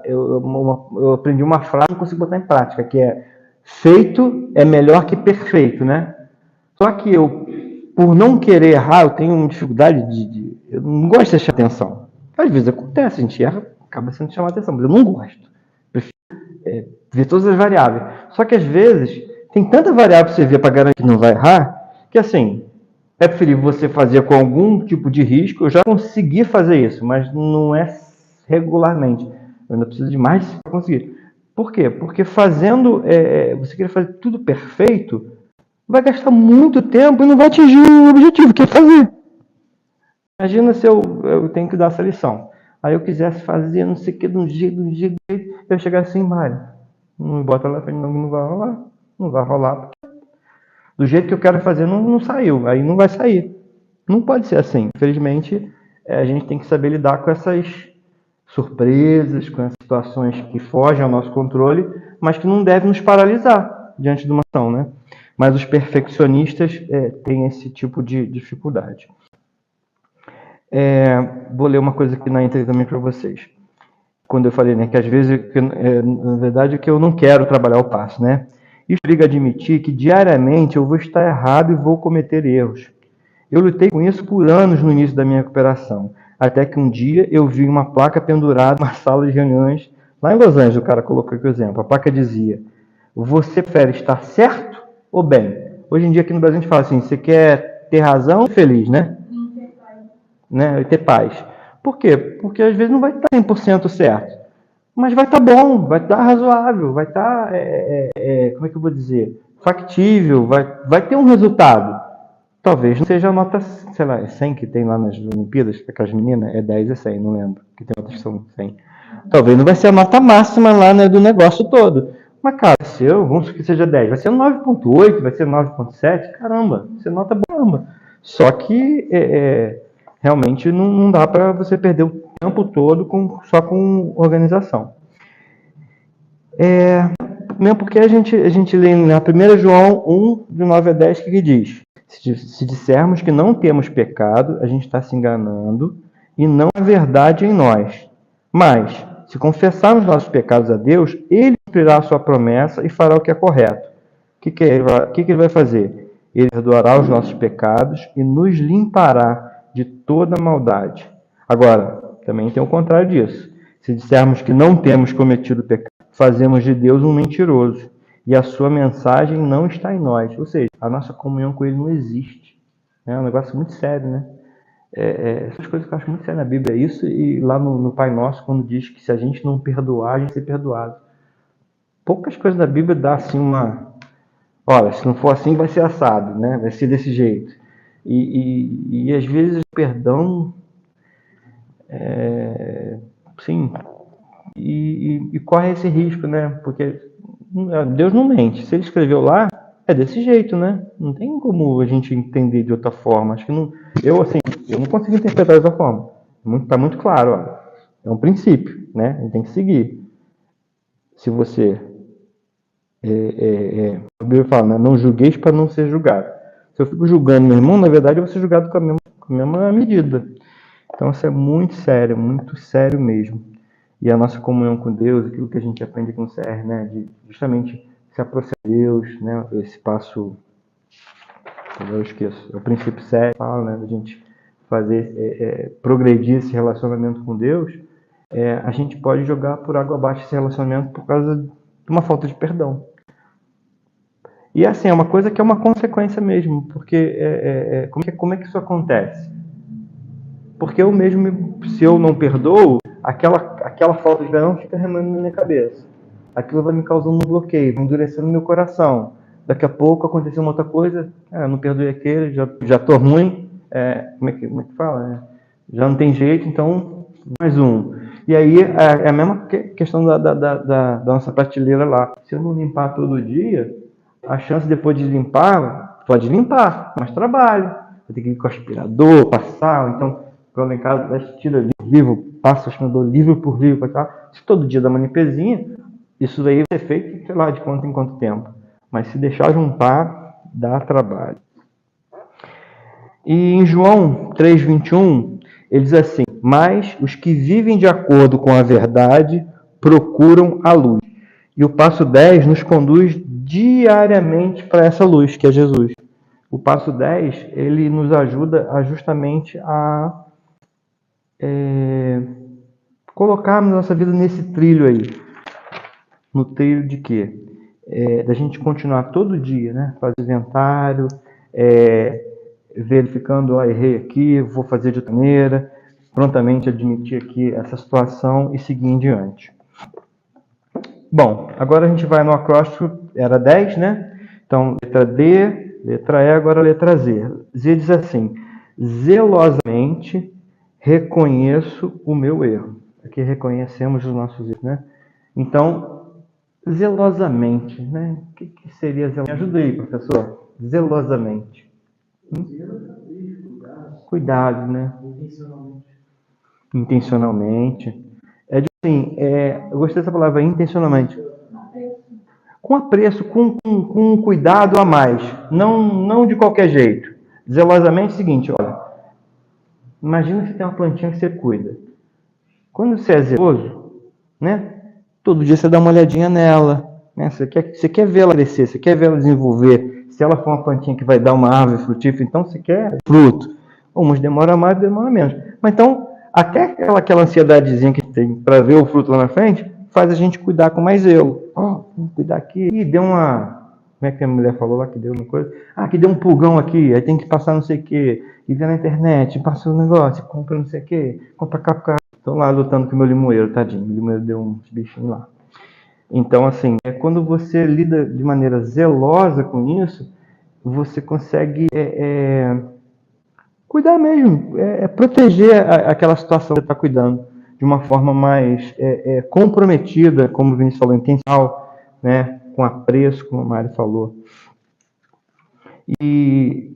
eu aprendi uma frase e não consigo botar em prática, que é feito é melhor que perfeito, né? Só que eu, por não querer errar, eu tenho uma dificuldade eu não gosto de chamar atenção. Às vezes acontece, a gente erra, acaba sendo chamado atenção, mas eu não gosto. Prefiro ver todas as variáveis. Só que às vezes tem tanta variável para você ver para garantir que não vai errar, que assim, é preferível você fazer com algum tipo de risco. Eu já consegui fazer isso, mas não é regularmente. Eu ainda preciso de mais para conseguir. Por quê? Porque fazendo, você querer fazer tudo perfeito, vai gastar muito tempo e não vai atingir o objetivo, que é fazer. Imagina se eu tenho que dar essa lição. Aí eu quisesse fazer não sei o que, de um jeito, eu chegar assim, Mário, não bota lá, não vai rolar. Não vai rolar. Do jeito que eu quero fazer, não saiu. Aí não vai sair. Não pode ser assim. Infelizmente, a gente tem que saber lidar com essas surpresas, com essas situações que fogem ao nosso controle, mas que não devem nos paralisar diante de uma ação, né? Mas os perfeccionistas têm esse tipo de dificuldade. Vou ler uma coisa aqui na íntegra também para vocês. Quando eu falei, né, que às vezes, na verdade, é que eu não quero trabalhar o passo, né? Isso obriga a admitir que diariamente eu vou estar errado e vou cometer erros. Eu lutei com isso por anos no início da minha recuperação, até que um dia eu vi uma placa pendurada numa sala de reuniões Lá em Los Angeles, o cara colocou aqui o exemplo. A placa dizia: você prefere estar certo ou bem? Hoje em dia, aqui no Brasil, a gente fala assim: você quer ter razão ou feliz, né? Né? E ter paz. Por quê? Porque às vezes não vai estar 100% certo. Mas vai estar bom, vai estar razoável, vai estar, como é que eu vou dizer? Factível, vai ter um resultado. Talvez não seja a nota, sei lá, é 100 que tem lá nas Olimpíadas, aquelas meninas, é 10 é 100, não lembro, que tem outras que são 100. Talvez não vai ser a nota máxima lá, né, do negócio todo. Mas, cara, se eu, vamos supor que seja 10, vai ser 9,8, vai ser 9,7, caramba, vai ser nota boa. Só que realmente não dá para você perder o tempo todo só com organização. Mesmo porque a gente lê na 1 João 1, de 9 a 10, que diz: se dissermos que não temos pecado, a gente está se enganando e não há verdade em nós. Mas, se confessarmos nossos pecados a Deus, Ele cumprirá a sua promessa e fará o que é correto. O que ele vai fazer? Ele perdoará os nossos pecados e nos limpará de toda maldade. Agora, também tem o contrário disso. Se dissermos que não temos cometido pecado, fazemos de Deus um mentiroso e a sua mensagem não está em nós. Ou seja, a nossa comunhão com Ele não existe. É um negócio muito sério, né? Essas coisas que eu acho muito sério na Bíblia é isso, e lá no Pai Nosso, quando diz que se a gente não perdoar, a gente vai ser perdoado. Poucas coisas da Bíblia dá assim uma... Olha, se não for assim, vai ser assado, né? Vai ser desse jeito. E às vezes o perdão... sim... E corre esse risco, né? Porque Deus não mente. Se Ele escreveu lá, é desse jeito, né? Não tem como a gente entender de outra forma. Acho que não. Eu não consigo interpretar de outra forma. Tá muito claro, ó. É um princípio, né? A gente tem que seguir. Se você a Bíblia fala, né? Não julgueis para não ser julgado. Se eu fico julgando meu irmão, na verdade eu vou ser julgado com a mesma medida. Então isso é muito sério mesmo. E a nossa comunhão com Deus, aquilo que a gente aprende com o CR, né, de justamente se aproximar de Deus, né, esse passo, eu esqueço, é o princípio 7, fala, né, da gente fazer, progredir esse relacionamento com Deus, a gente pode jogar por água abaixo esse relacionamento por causa de uma falta de perdão. E assim, é uma coisa que é uma consequência mesmo, porque como é que isso acontece? Porque eu mesmo, se eu não perdoo, aquela falta de perdão fica remando na minha cabeça. Aquilo vai me causando um bloqueio, vai endurecendo meu coração. Daqui a pouco aconteceu uma outra coisa, não perdoei aquele, já tô ruim, como é que fala? Já não tem jeito, então mais um. E aí é a mesma questão da nossa prateleira lá. Se eu não limpar todo dia, a chance depois de limpar, pode limpar, mas trabalho. Vai ter que ir com o aspirador, passar, então... Quando em casa, tira livro, passa o aspirador livro por livro, se todo dia dá uma limpezinha, isso daí vai ser feito, sei lá, de quanto em quanto tempo. Mas se deixar juntar, dá trabalho. E em João 3,21, ele diz assim: mas os que vivem de acordo com a verdade procuram a luz. E o passo 10 nos conduz diariamente para essa luz, que é Jesus. O passo 10, ele nos ajuda justamente a colocarmos nossa vida nesse trilho aí. No trilho de quê? Da gente continuar todo dia, né? Fazer inventário, verificando, errei aqui, vou fazer de outra maneira, prontamente admitir aqui essa situação e seguir em diante. Bom, agora a gente vai no acróstico, era 10, né? Então, letra D, letra E, agora letra Z. Z diz assim: zelosamente reconheço o meu erro. Aqui reconhecemos os nossos erros, né? Então, zelosamente, né? O que seria zelosamente? Me ajuda aí, professor. Zelosamente. Cuidado, né? Intencionalmente. Eu gostei dessa palavra, intencionalmente. Com apreço, com um cuidado a mais. Não de qualquer jeito. Zelosamente é o seguinte, olha. Imagina que você tem uma plantinha que você cuida. Quando você é zeloso, né? Todo dia você dá uma olhadinha nela. Né? Você quer ver ela crescer, você quer ver ela desenvolver. Se ela for uma plantinha que vai dar uma árvore frutífera, então você quer fruto. Umas demoram mais, demora menos. Mas então, até aquela ansiedadezinha que tem para ver o fruto lá na frente, faz a gente cuidar com mais zelo. Vamos cuidar aqui. E deu uma... Como é que a mulher falou lá que deu uma coisa? Que deu um pulgão aqui, aí tem que passar não sei o quê. E vê na internet, passa um negócio, compra não sei o quê, compra cá. Estou lá lutando com o meu limoeiro, tadinho. O limoeiro deu uns bichinhos lá. Então, assim, quando você lida de maneira zelosa com isso, você consegue cuidar mesmo, proteger aquela situação que você está cuidando de uma forma mais comprometida, como o Vinícius falou, intencional, né, com apreço, como a Mari falou. E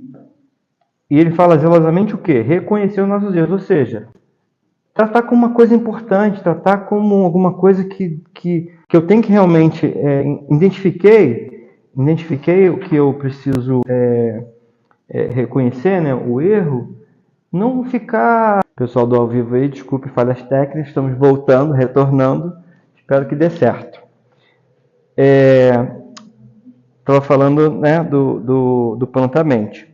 ele fala zelosamente o quê? Reconhecer os nossos erros, ou seja, tratar como uma coisa importante, tratar como alguma coisa que eu tenho que realmente identifiquei o que eu preciso reconhecer, né, o erro, não ficar... Pessoal do ao vivo aí, desculpe falhas técnicas, estamos voltando, retornando, espero que dê certo. Estava falando, né, do prontamente.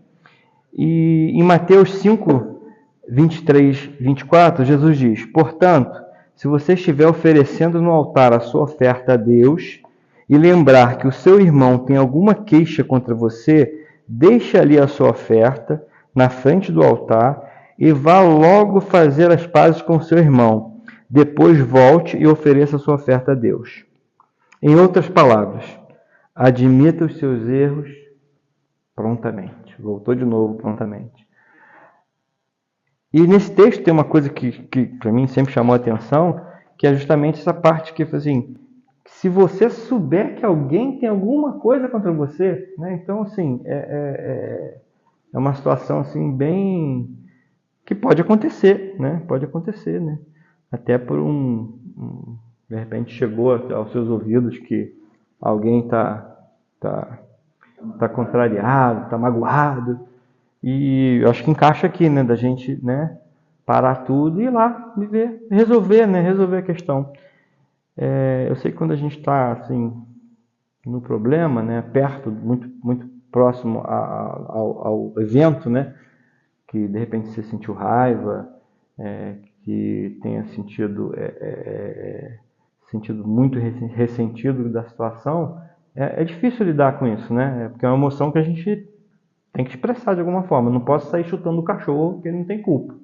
E em Mateus 5, 23, 24, Jesus diz: portanto, se você estiver oferecendo no altar a sua oferta a Deus e lembrar que o seu irmão tem alguma queixa contra você, deixe ali a sua oferta na frente do altar e vá logo fazer as pazes com seu irmão. Depois volte e ofereça a sua oferta a Deus. Em outras palavras, admita os seus erros prontamente. Voltou de novo prontamente. E nesse texto tem uma coisa que para mim sempre chamou a atenção, que é justamente essa parte que, assim, se você souber que alguém tem alguma coisa contra você, né? Então, assim, é uma situação assim bem que pode acontecer, né? Pode acontecer, né? Até por de repente chegou aos seus ouvidos que alguém está contrariado, está magoado. E eu acho que encaixa aqui, né? Da gente, né, parar tudo e ir lá viver, resolver, né? Resolver a questão. Eu sei que quando a gente está assim no problema, né, perto, muito, muito próximo ao evento, né, que de repente você sentiu raiva, que tenha sentido muito ressentido da situação, é difícil lidar com isso, né? Porque é uma emoção que a gente tem que expressar de alguma forma. Eu não posso sair chutando o cachorro porque ele não tem culpa.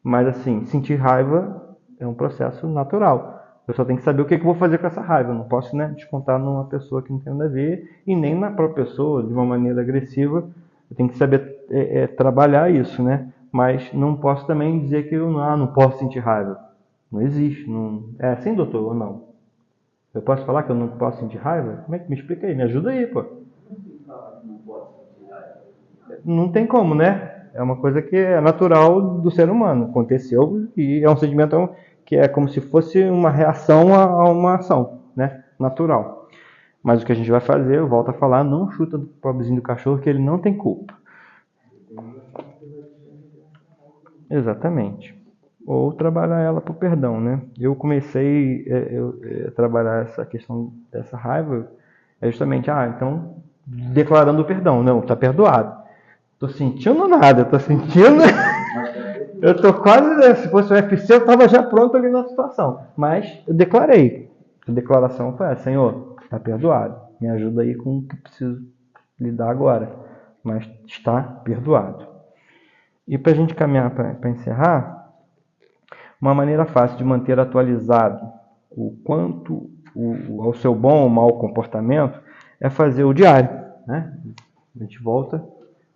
Mas assim, sentir raiva é um processo natural. Eu só tenho que saber o que eu vou fazer com essa raiva. Eu não posso, né, descontar numa pessoa que não tem nada a ver e nem na própria pessoa de uma maneira agressiva. Eu tenho que saber trabalhar isso, né? Mas não posso também dizer que eu não posso sentir raiva. Não existe. Não... É assim, doutor, ou não? Eu posso falar que eu não posso sentir raiva? Como é que me explica aí? Me ajuda aí, pô. Não tem como, né? É uma coisa que é natural do ser humano. Aconteceu e é um sentimento que é como se fosse uma reação a uma ação, né? Natural. Mas o que a gente vai fazer, eu volto a falar, não chuta o pobrezinho do cachorro que ele não tem culpa. Exatamente. Ou trabalhar ela por perdão, né? Eu comecei a trabalhar essa questão dessa raiva, justamente, então, declarando o perdão. Não, tá perdoado. Tô sentindo nada, tô sentindo... Eu tô quase... Se fosse o UFC, eu tava já pronto ali na situação. Mas eu declarei. A declaração foi essa: Senhor, tá perdoado. Me ajuda aí com o que preciso lidar agora. Mas está perdoado. E para a gente caminhar para encerrar, uma maneira fácil de manter atualizado o quanto ao seu bom ou mau comportamento é fazer o diário, né? A gente volta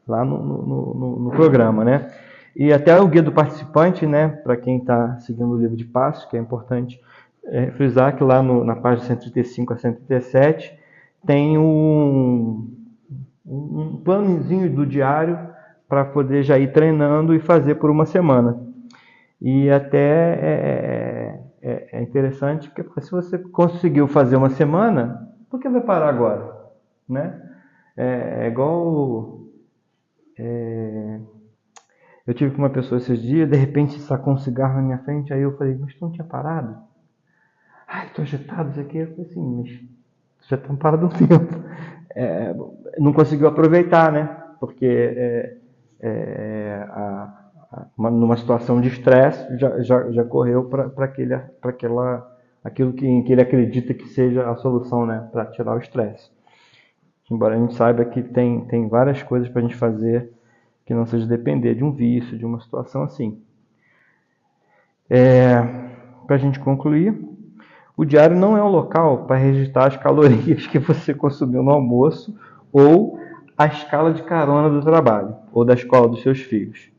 lá no programa, né? E até o guia do participante, né? Para quem está seguindo o livro de passos, que é importante frisar que lá na página 135 a 137 tem um planozinho do diário para poder já ir treinando e fazer por uma semana. E até é interessante, porque se você conseguiu fazer uma semana, por que vai parar agora? Né? É igual... eu tive com uma pessoa esses dias, de repente sacou um cigarro na minha frente, aí eu falei, mas tu não tinha parado? Estou agitado, isso aqui. Eu falei assim, mas já estão parado um tempo. Não conseguiu aproveitar, né? Porque numa situação de estresse, já correu para aquela aquilo que ele acredita que seja a solução, né, para tirar o estresse. Embora a gente saiba que tem várias coisas para a gente fazer que não seja depender de um vício, de uma situação assim. Para a gente concluir, o diário não é um local para registrar as calorias que você consumiu no almoço ou a escala de carona do trabalho ou da escola dos seus filhos.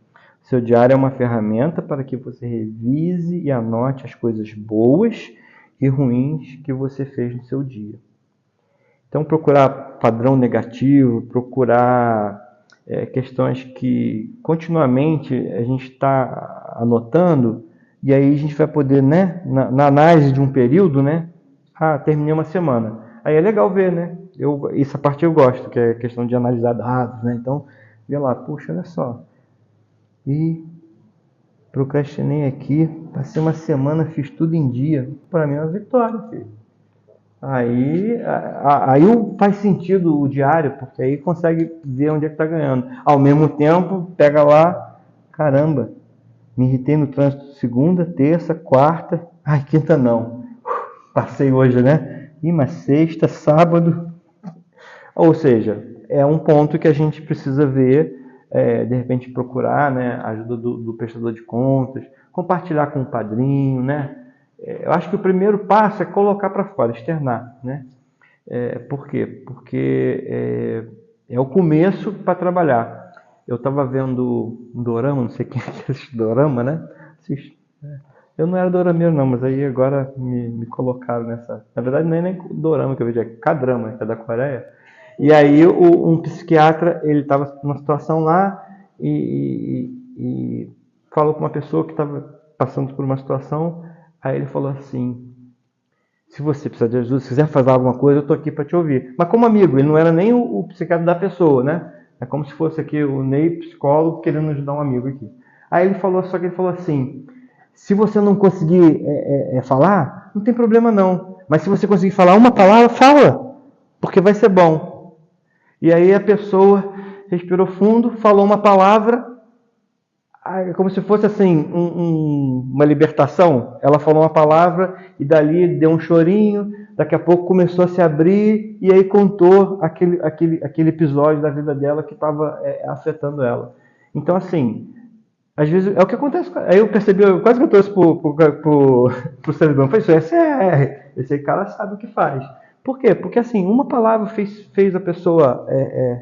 Seu diário é uma ferramenta para que você revise e anote as coisas boas e ruins que você fez no seu dia. Então, procurar padrão negativo, procurar questões que continuamente a gente está anotando, e aí a gente vai poder, né, na análise de um período, né, terminei uma semana. Aí é legal ver, né, essa parte eu gosto, que é a questão de analisar dados, né, então, vê lá, puxa, olha só, e procrastinei aqui, passei uma semana, fiz tudo em dia, para mim é uma vitória, filho. Aí faz sentido o diário, porque aí consegue ver onde é que está ganhando. Ao mesmo tempo, pega lá, caramba, me irritei no trânsito segunda, terça, quarta, quinta não. Passei hoje, né? Mas sexta, sábado. Ou seja, é um ponto que a gente precisa ver, de repente procurar, né, a ajuda do prestador de contas, compartilhar com o padrinho, né? Eu acho que o primeiro passo é colocar para fora, externar, né? Por quê? Porque é o começo para trabalhar. Eu estava vendo um dorama, não sei quem assiste dorama, né? Assiste. Eu não era dorameiro não, mas aí agora me colocaram nessa... Na verdade não é nem dorama que eu vejo, é K-drama, que é da Coreia. E aí um psiquiatra, ele estava numa situação lá e falou com uma pessoa que estava passando por uma situação. Aí ele falou assim, se você precisar de ajuda, se quiser fazer alguma coisa, eu estou aqui para te ouvir. Mas como amigo, ele não era nem o psiquiatra da pessoa, né? É como se fosse aqui o Ney, psicólogo, querendo ajudar um amigo aqui. Aí ele falou, só que ele falou assim, se você não conseguir falar, não tem problema não. Mas se você conseguir falar uma palavra, fala, porque vai ser bom. E aí a pessoa respirou fundo, falou uma palavra, como se fosse assim, uma libertação. Ela falou uma palavra e dali deu um chorinho, daqui a pouco começou a se abrir e aí contou aquele episódio da vida dela que estava afetando ela. Então assim, às vezes é o que acontece. Aí eu percebi, quase que eu trouxe pro servidor, falei, esse cara sabe o que faz. Por quê? Porque assim, uma palavra fez a pessoa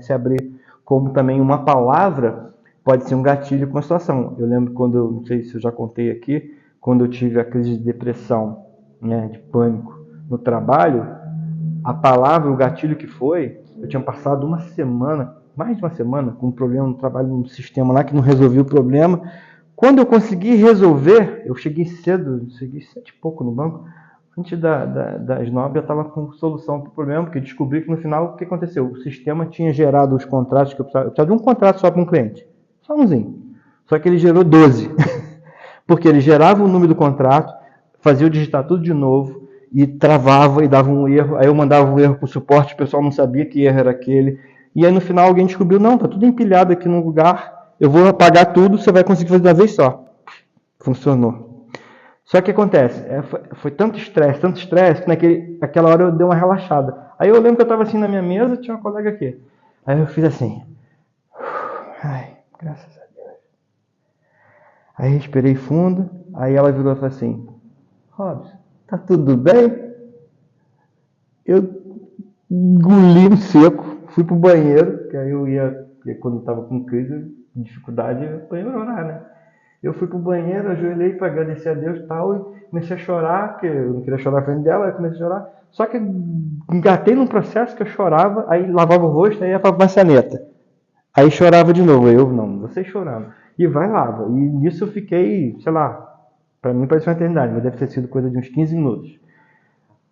se abrir, como também uma palavra pode ser um gatilho para uma situação. Eu lembro quando, não sei se eu já contei aqui, quando eu tive a crise de depressão, né, de pânico no trabalho, a palavra, o gatilho que foi, eu tinha passado uma semana, mais de uma semana, com um problema no trabalho, num sistema lá que não resolvia o problema. Quando eu consegui resolver, eu cheguei cedo, cheguei 7 e pouco no banco, antes das 9 eu estava com solução para o problema, porque descobri que no final, o que aconteceu? O sistema tinha gerado os contratos que eu precisava de um contrato só para um cliente. Só umzinho. Só que ele gerou 12. Porque ele gerava o número do contrato, fazia eu digitar tudo de novo, e travava e dava um erro. Aí eu mandava um erro para o suporte, o pessoal não sabia que erro era aquele. E aí no final alguém descobriu, não, tá tudo empilhado aqui no lugar, eu vou apagar tudo, você vai conseguir fazer de uma vez só. Funcionou. Só que acontece, foi tanto estresse, que naquela hora eu dei uma relaxada. Aí eu lembro que eu estava assim na minha mesa, tinha uma colega aqui. Aí eu fiz assim, graças a Deus. Aí respirei fundo, aí ela virou e falou assim, Robson, tá tudo bem? Eu engoli no seco, fui pro banheiro, que aí eu ia, quando eu tava com crise, dificuldade, eu ia orar, né? Eu fui pro banheiro, ajoelhei para agradecer a Deus e tal, e comecei a chorar, porque eu não queria chorar na frente dela, eu comecei a chorar. Só que engatei num processo que eu chorava, aí lavava o rosto, aí ia pra maçaneta. Aí chorava de novo, eu não, você chorando. E vai lava. E nisso eu fiquei, sei lá, para mim parece uma eternidade, mas deve ter sido coisa de uns 15 minutos.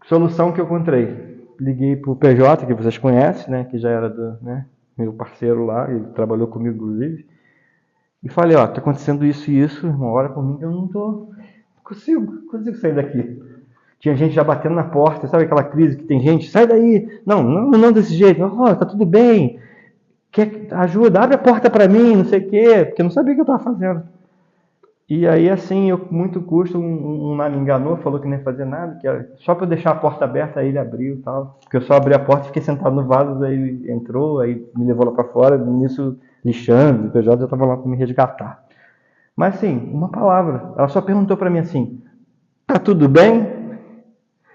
Solução que eu encontrei. Liguei pro PJ, que vocês conhecem, né, que já era meu parceiro lá, ele trabalhou comigo inclusive. E falei, tá acontecendo isso e isso, uma hora por mim que eu não consigo sair daqui. Tinha gente já batendo na porta, sabe aquela crise que tem gente, sai daí, não desse jeito, tá tudo bem, quer ajuda, abre a porta para mim, não sei o quê, porque eu não sabia o que eu estava fazendo. E aí, assim, eu, muito custo, um lá me enganou, falou que nem ia fazer nada, que era só para eu deixar a porta aberta, aí ele abriu e tal. Porque eu só abri a porta e fiquei sentado no vaso, aí ele entrou, aí me levou lá para fora, nisso lixando, o PJ já estava lá para me resgatar. Mas, assim, uma palavra. Ela só perguntou para mim assim, tá tudo bem?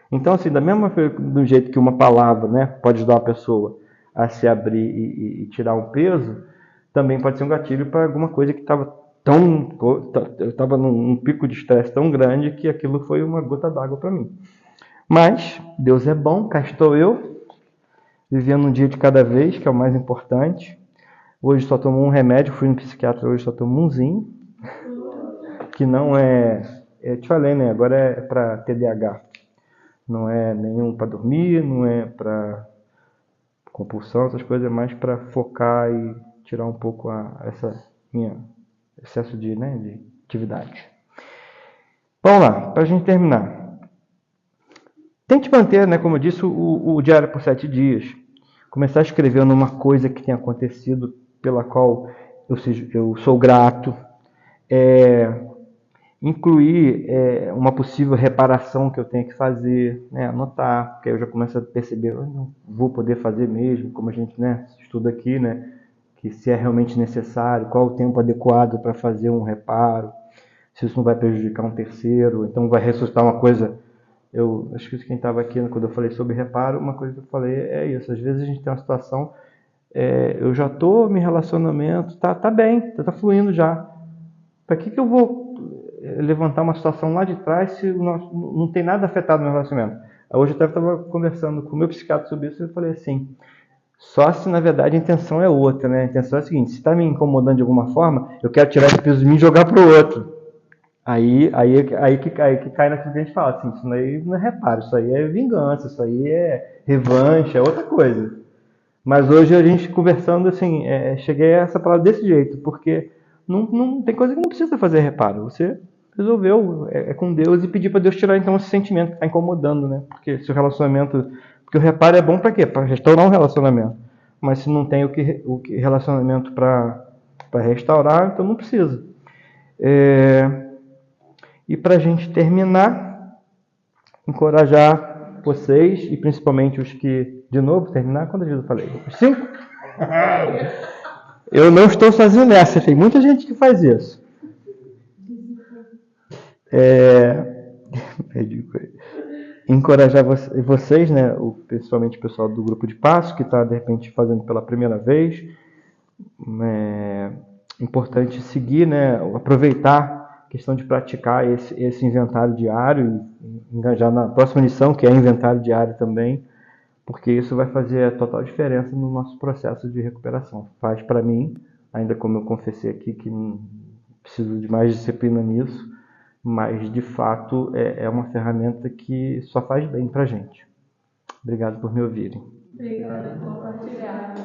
Então, assim, do jeito que uma palavra, né, pode ajudar uma pessoa a se abrir e tirar um peso, também pode ser um gatilho para alguma coisa que estava eu estava num pico de estresse tão grande que aquilo foi uma gota d'água para mim. Mas Deus é bom, cá estou eu, vivendo um dia de cada vez, que é o mais importante. Hoje só tomo um remédio, fui no psiquiatra hoje, só tomo umzinho, que não eu te falei, né? Agora é para TDAH. Não é nenhum para dormir, não é para compulsão, essas coisas, é mais para focar e tirar um pouco essa minha excesso de atividade. Vamos lá, para a gente terminar. Tente manter, né, como eu disse, o diário por 7 dias. Começar escrevendo uma coisa que tenha acontecido pela qual eu sou grato. Incluir uma possível reparação que eu tenha que fazer, né, anotar, porque aí eu já começo a perceber, eu não vou poder fazer mesmo, como a gente, né, estuda aqui, né, que se é realmente necessário, qual o tempo adequado para fazer um reparo, se isso não vai prejudicar um terceiro, então vai ressuscitar uma coisa. Eu acho que quem estava aqui quando eu falei sobre reparo, uma coisa que eu falei é isso, às vezes a gente tem uma situação, eu já estou me relacionamento, tá bem, tá fluindo já, para que eu vou levantar uma situação lá de trás se não tem nada afetado no meu relacionamento? Hoje eu estava conversando com o meu psiquiatra sobre isso e eu falei assim, só se na verdade a intenção é outra, né? A intenção é a seguinte, se está me incomodando de alguma forma, eu quero tirar esse peso de mim e jogar para o outro. Aí que cai naquilo que a gente fala, assim, isso aí não é reparo, isso aí é vingança, isso aí é revanche, é outra coisa. Mas hoje a gente conversando, assim, cheguei a essa palavra desse jeito, porque não tem coisa que não precisa fazer reparo. Você resolveu, com Deus e pedir para Deus tirar então esse sentimento que está incomodando, né? Porque se o relacionamento, porque o reparo é bom para quê? Para restaurar um relacionamento. Mas se não tem o que relacionamento para restaurar, então não precisa. E para a gente terminar, encorajar vocês, e principalmente os que, de novo, terminar, quantas vezes eu falei? 5? Eu não estou sozinho nessa, tem muita gente que faz isso. Encorajar vocês, né, principalmente o pessoal do grupo de passo, que está, de repente, fazendo pela primeira vez. É importante seguir, né, aproveitar a questão de praticar esse inventário diário e engajar na próxima lição, que é inventário diário também, porque isso vai fazer a total diferença no nosso processo de recuperação. Faz para mim, ainda como eu confessei aqui que não preciso de mais disciplina nisso, mas de fato é uma ferramenta que só faz bem para a gente. Obrigado por me ouvirem. Obrigada por compartilhar.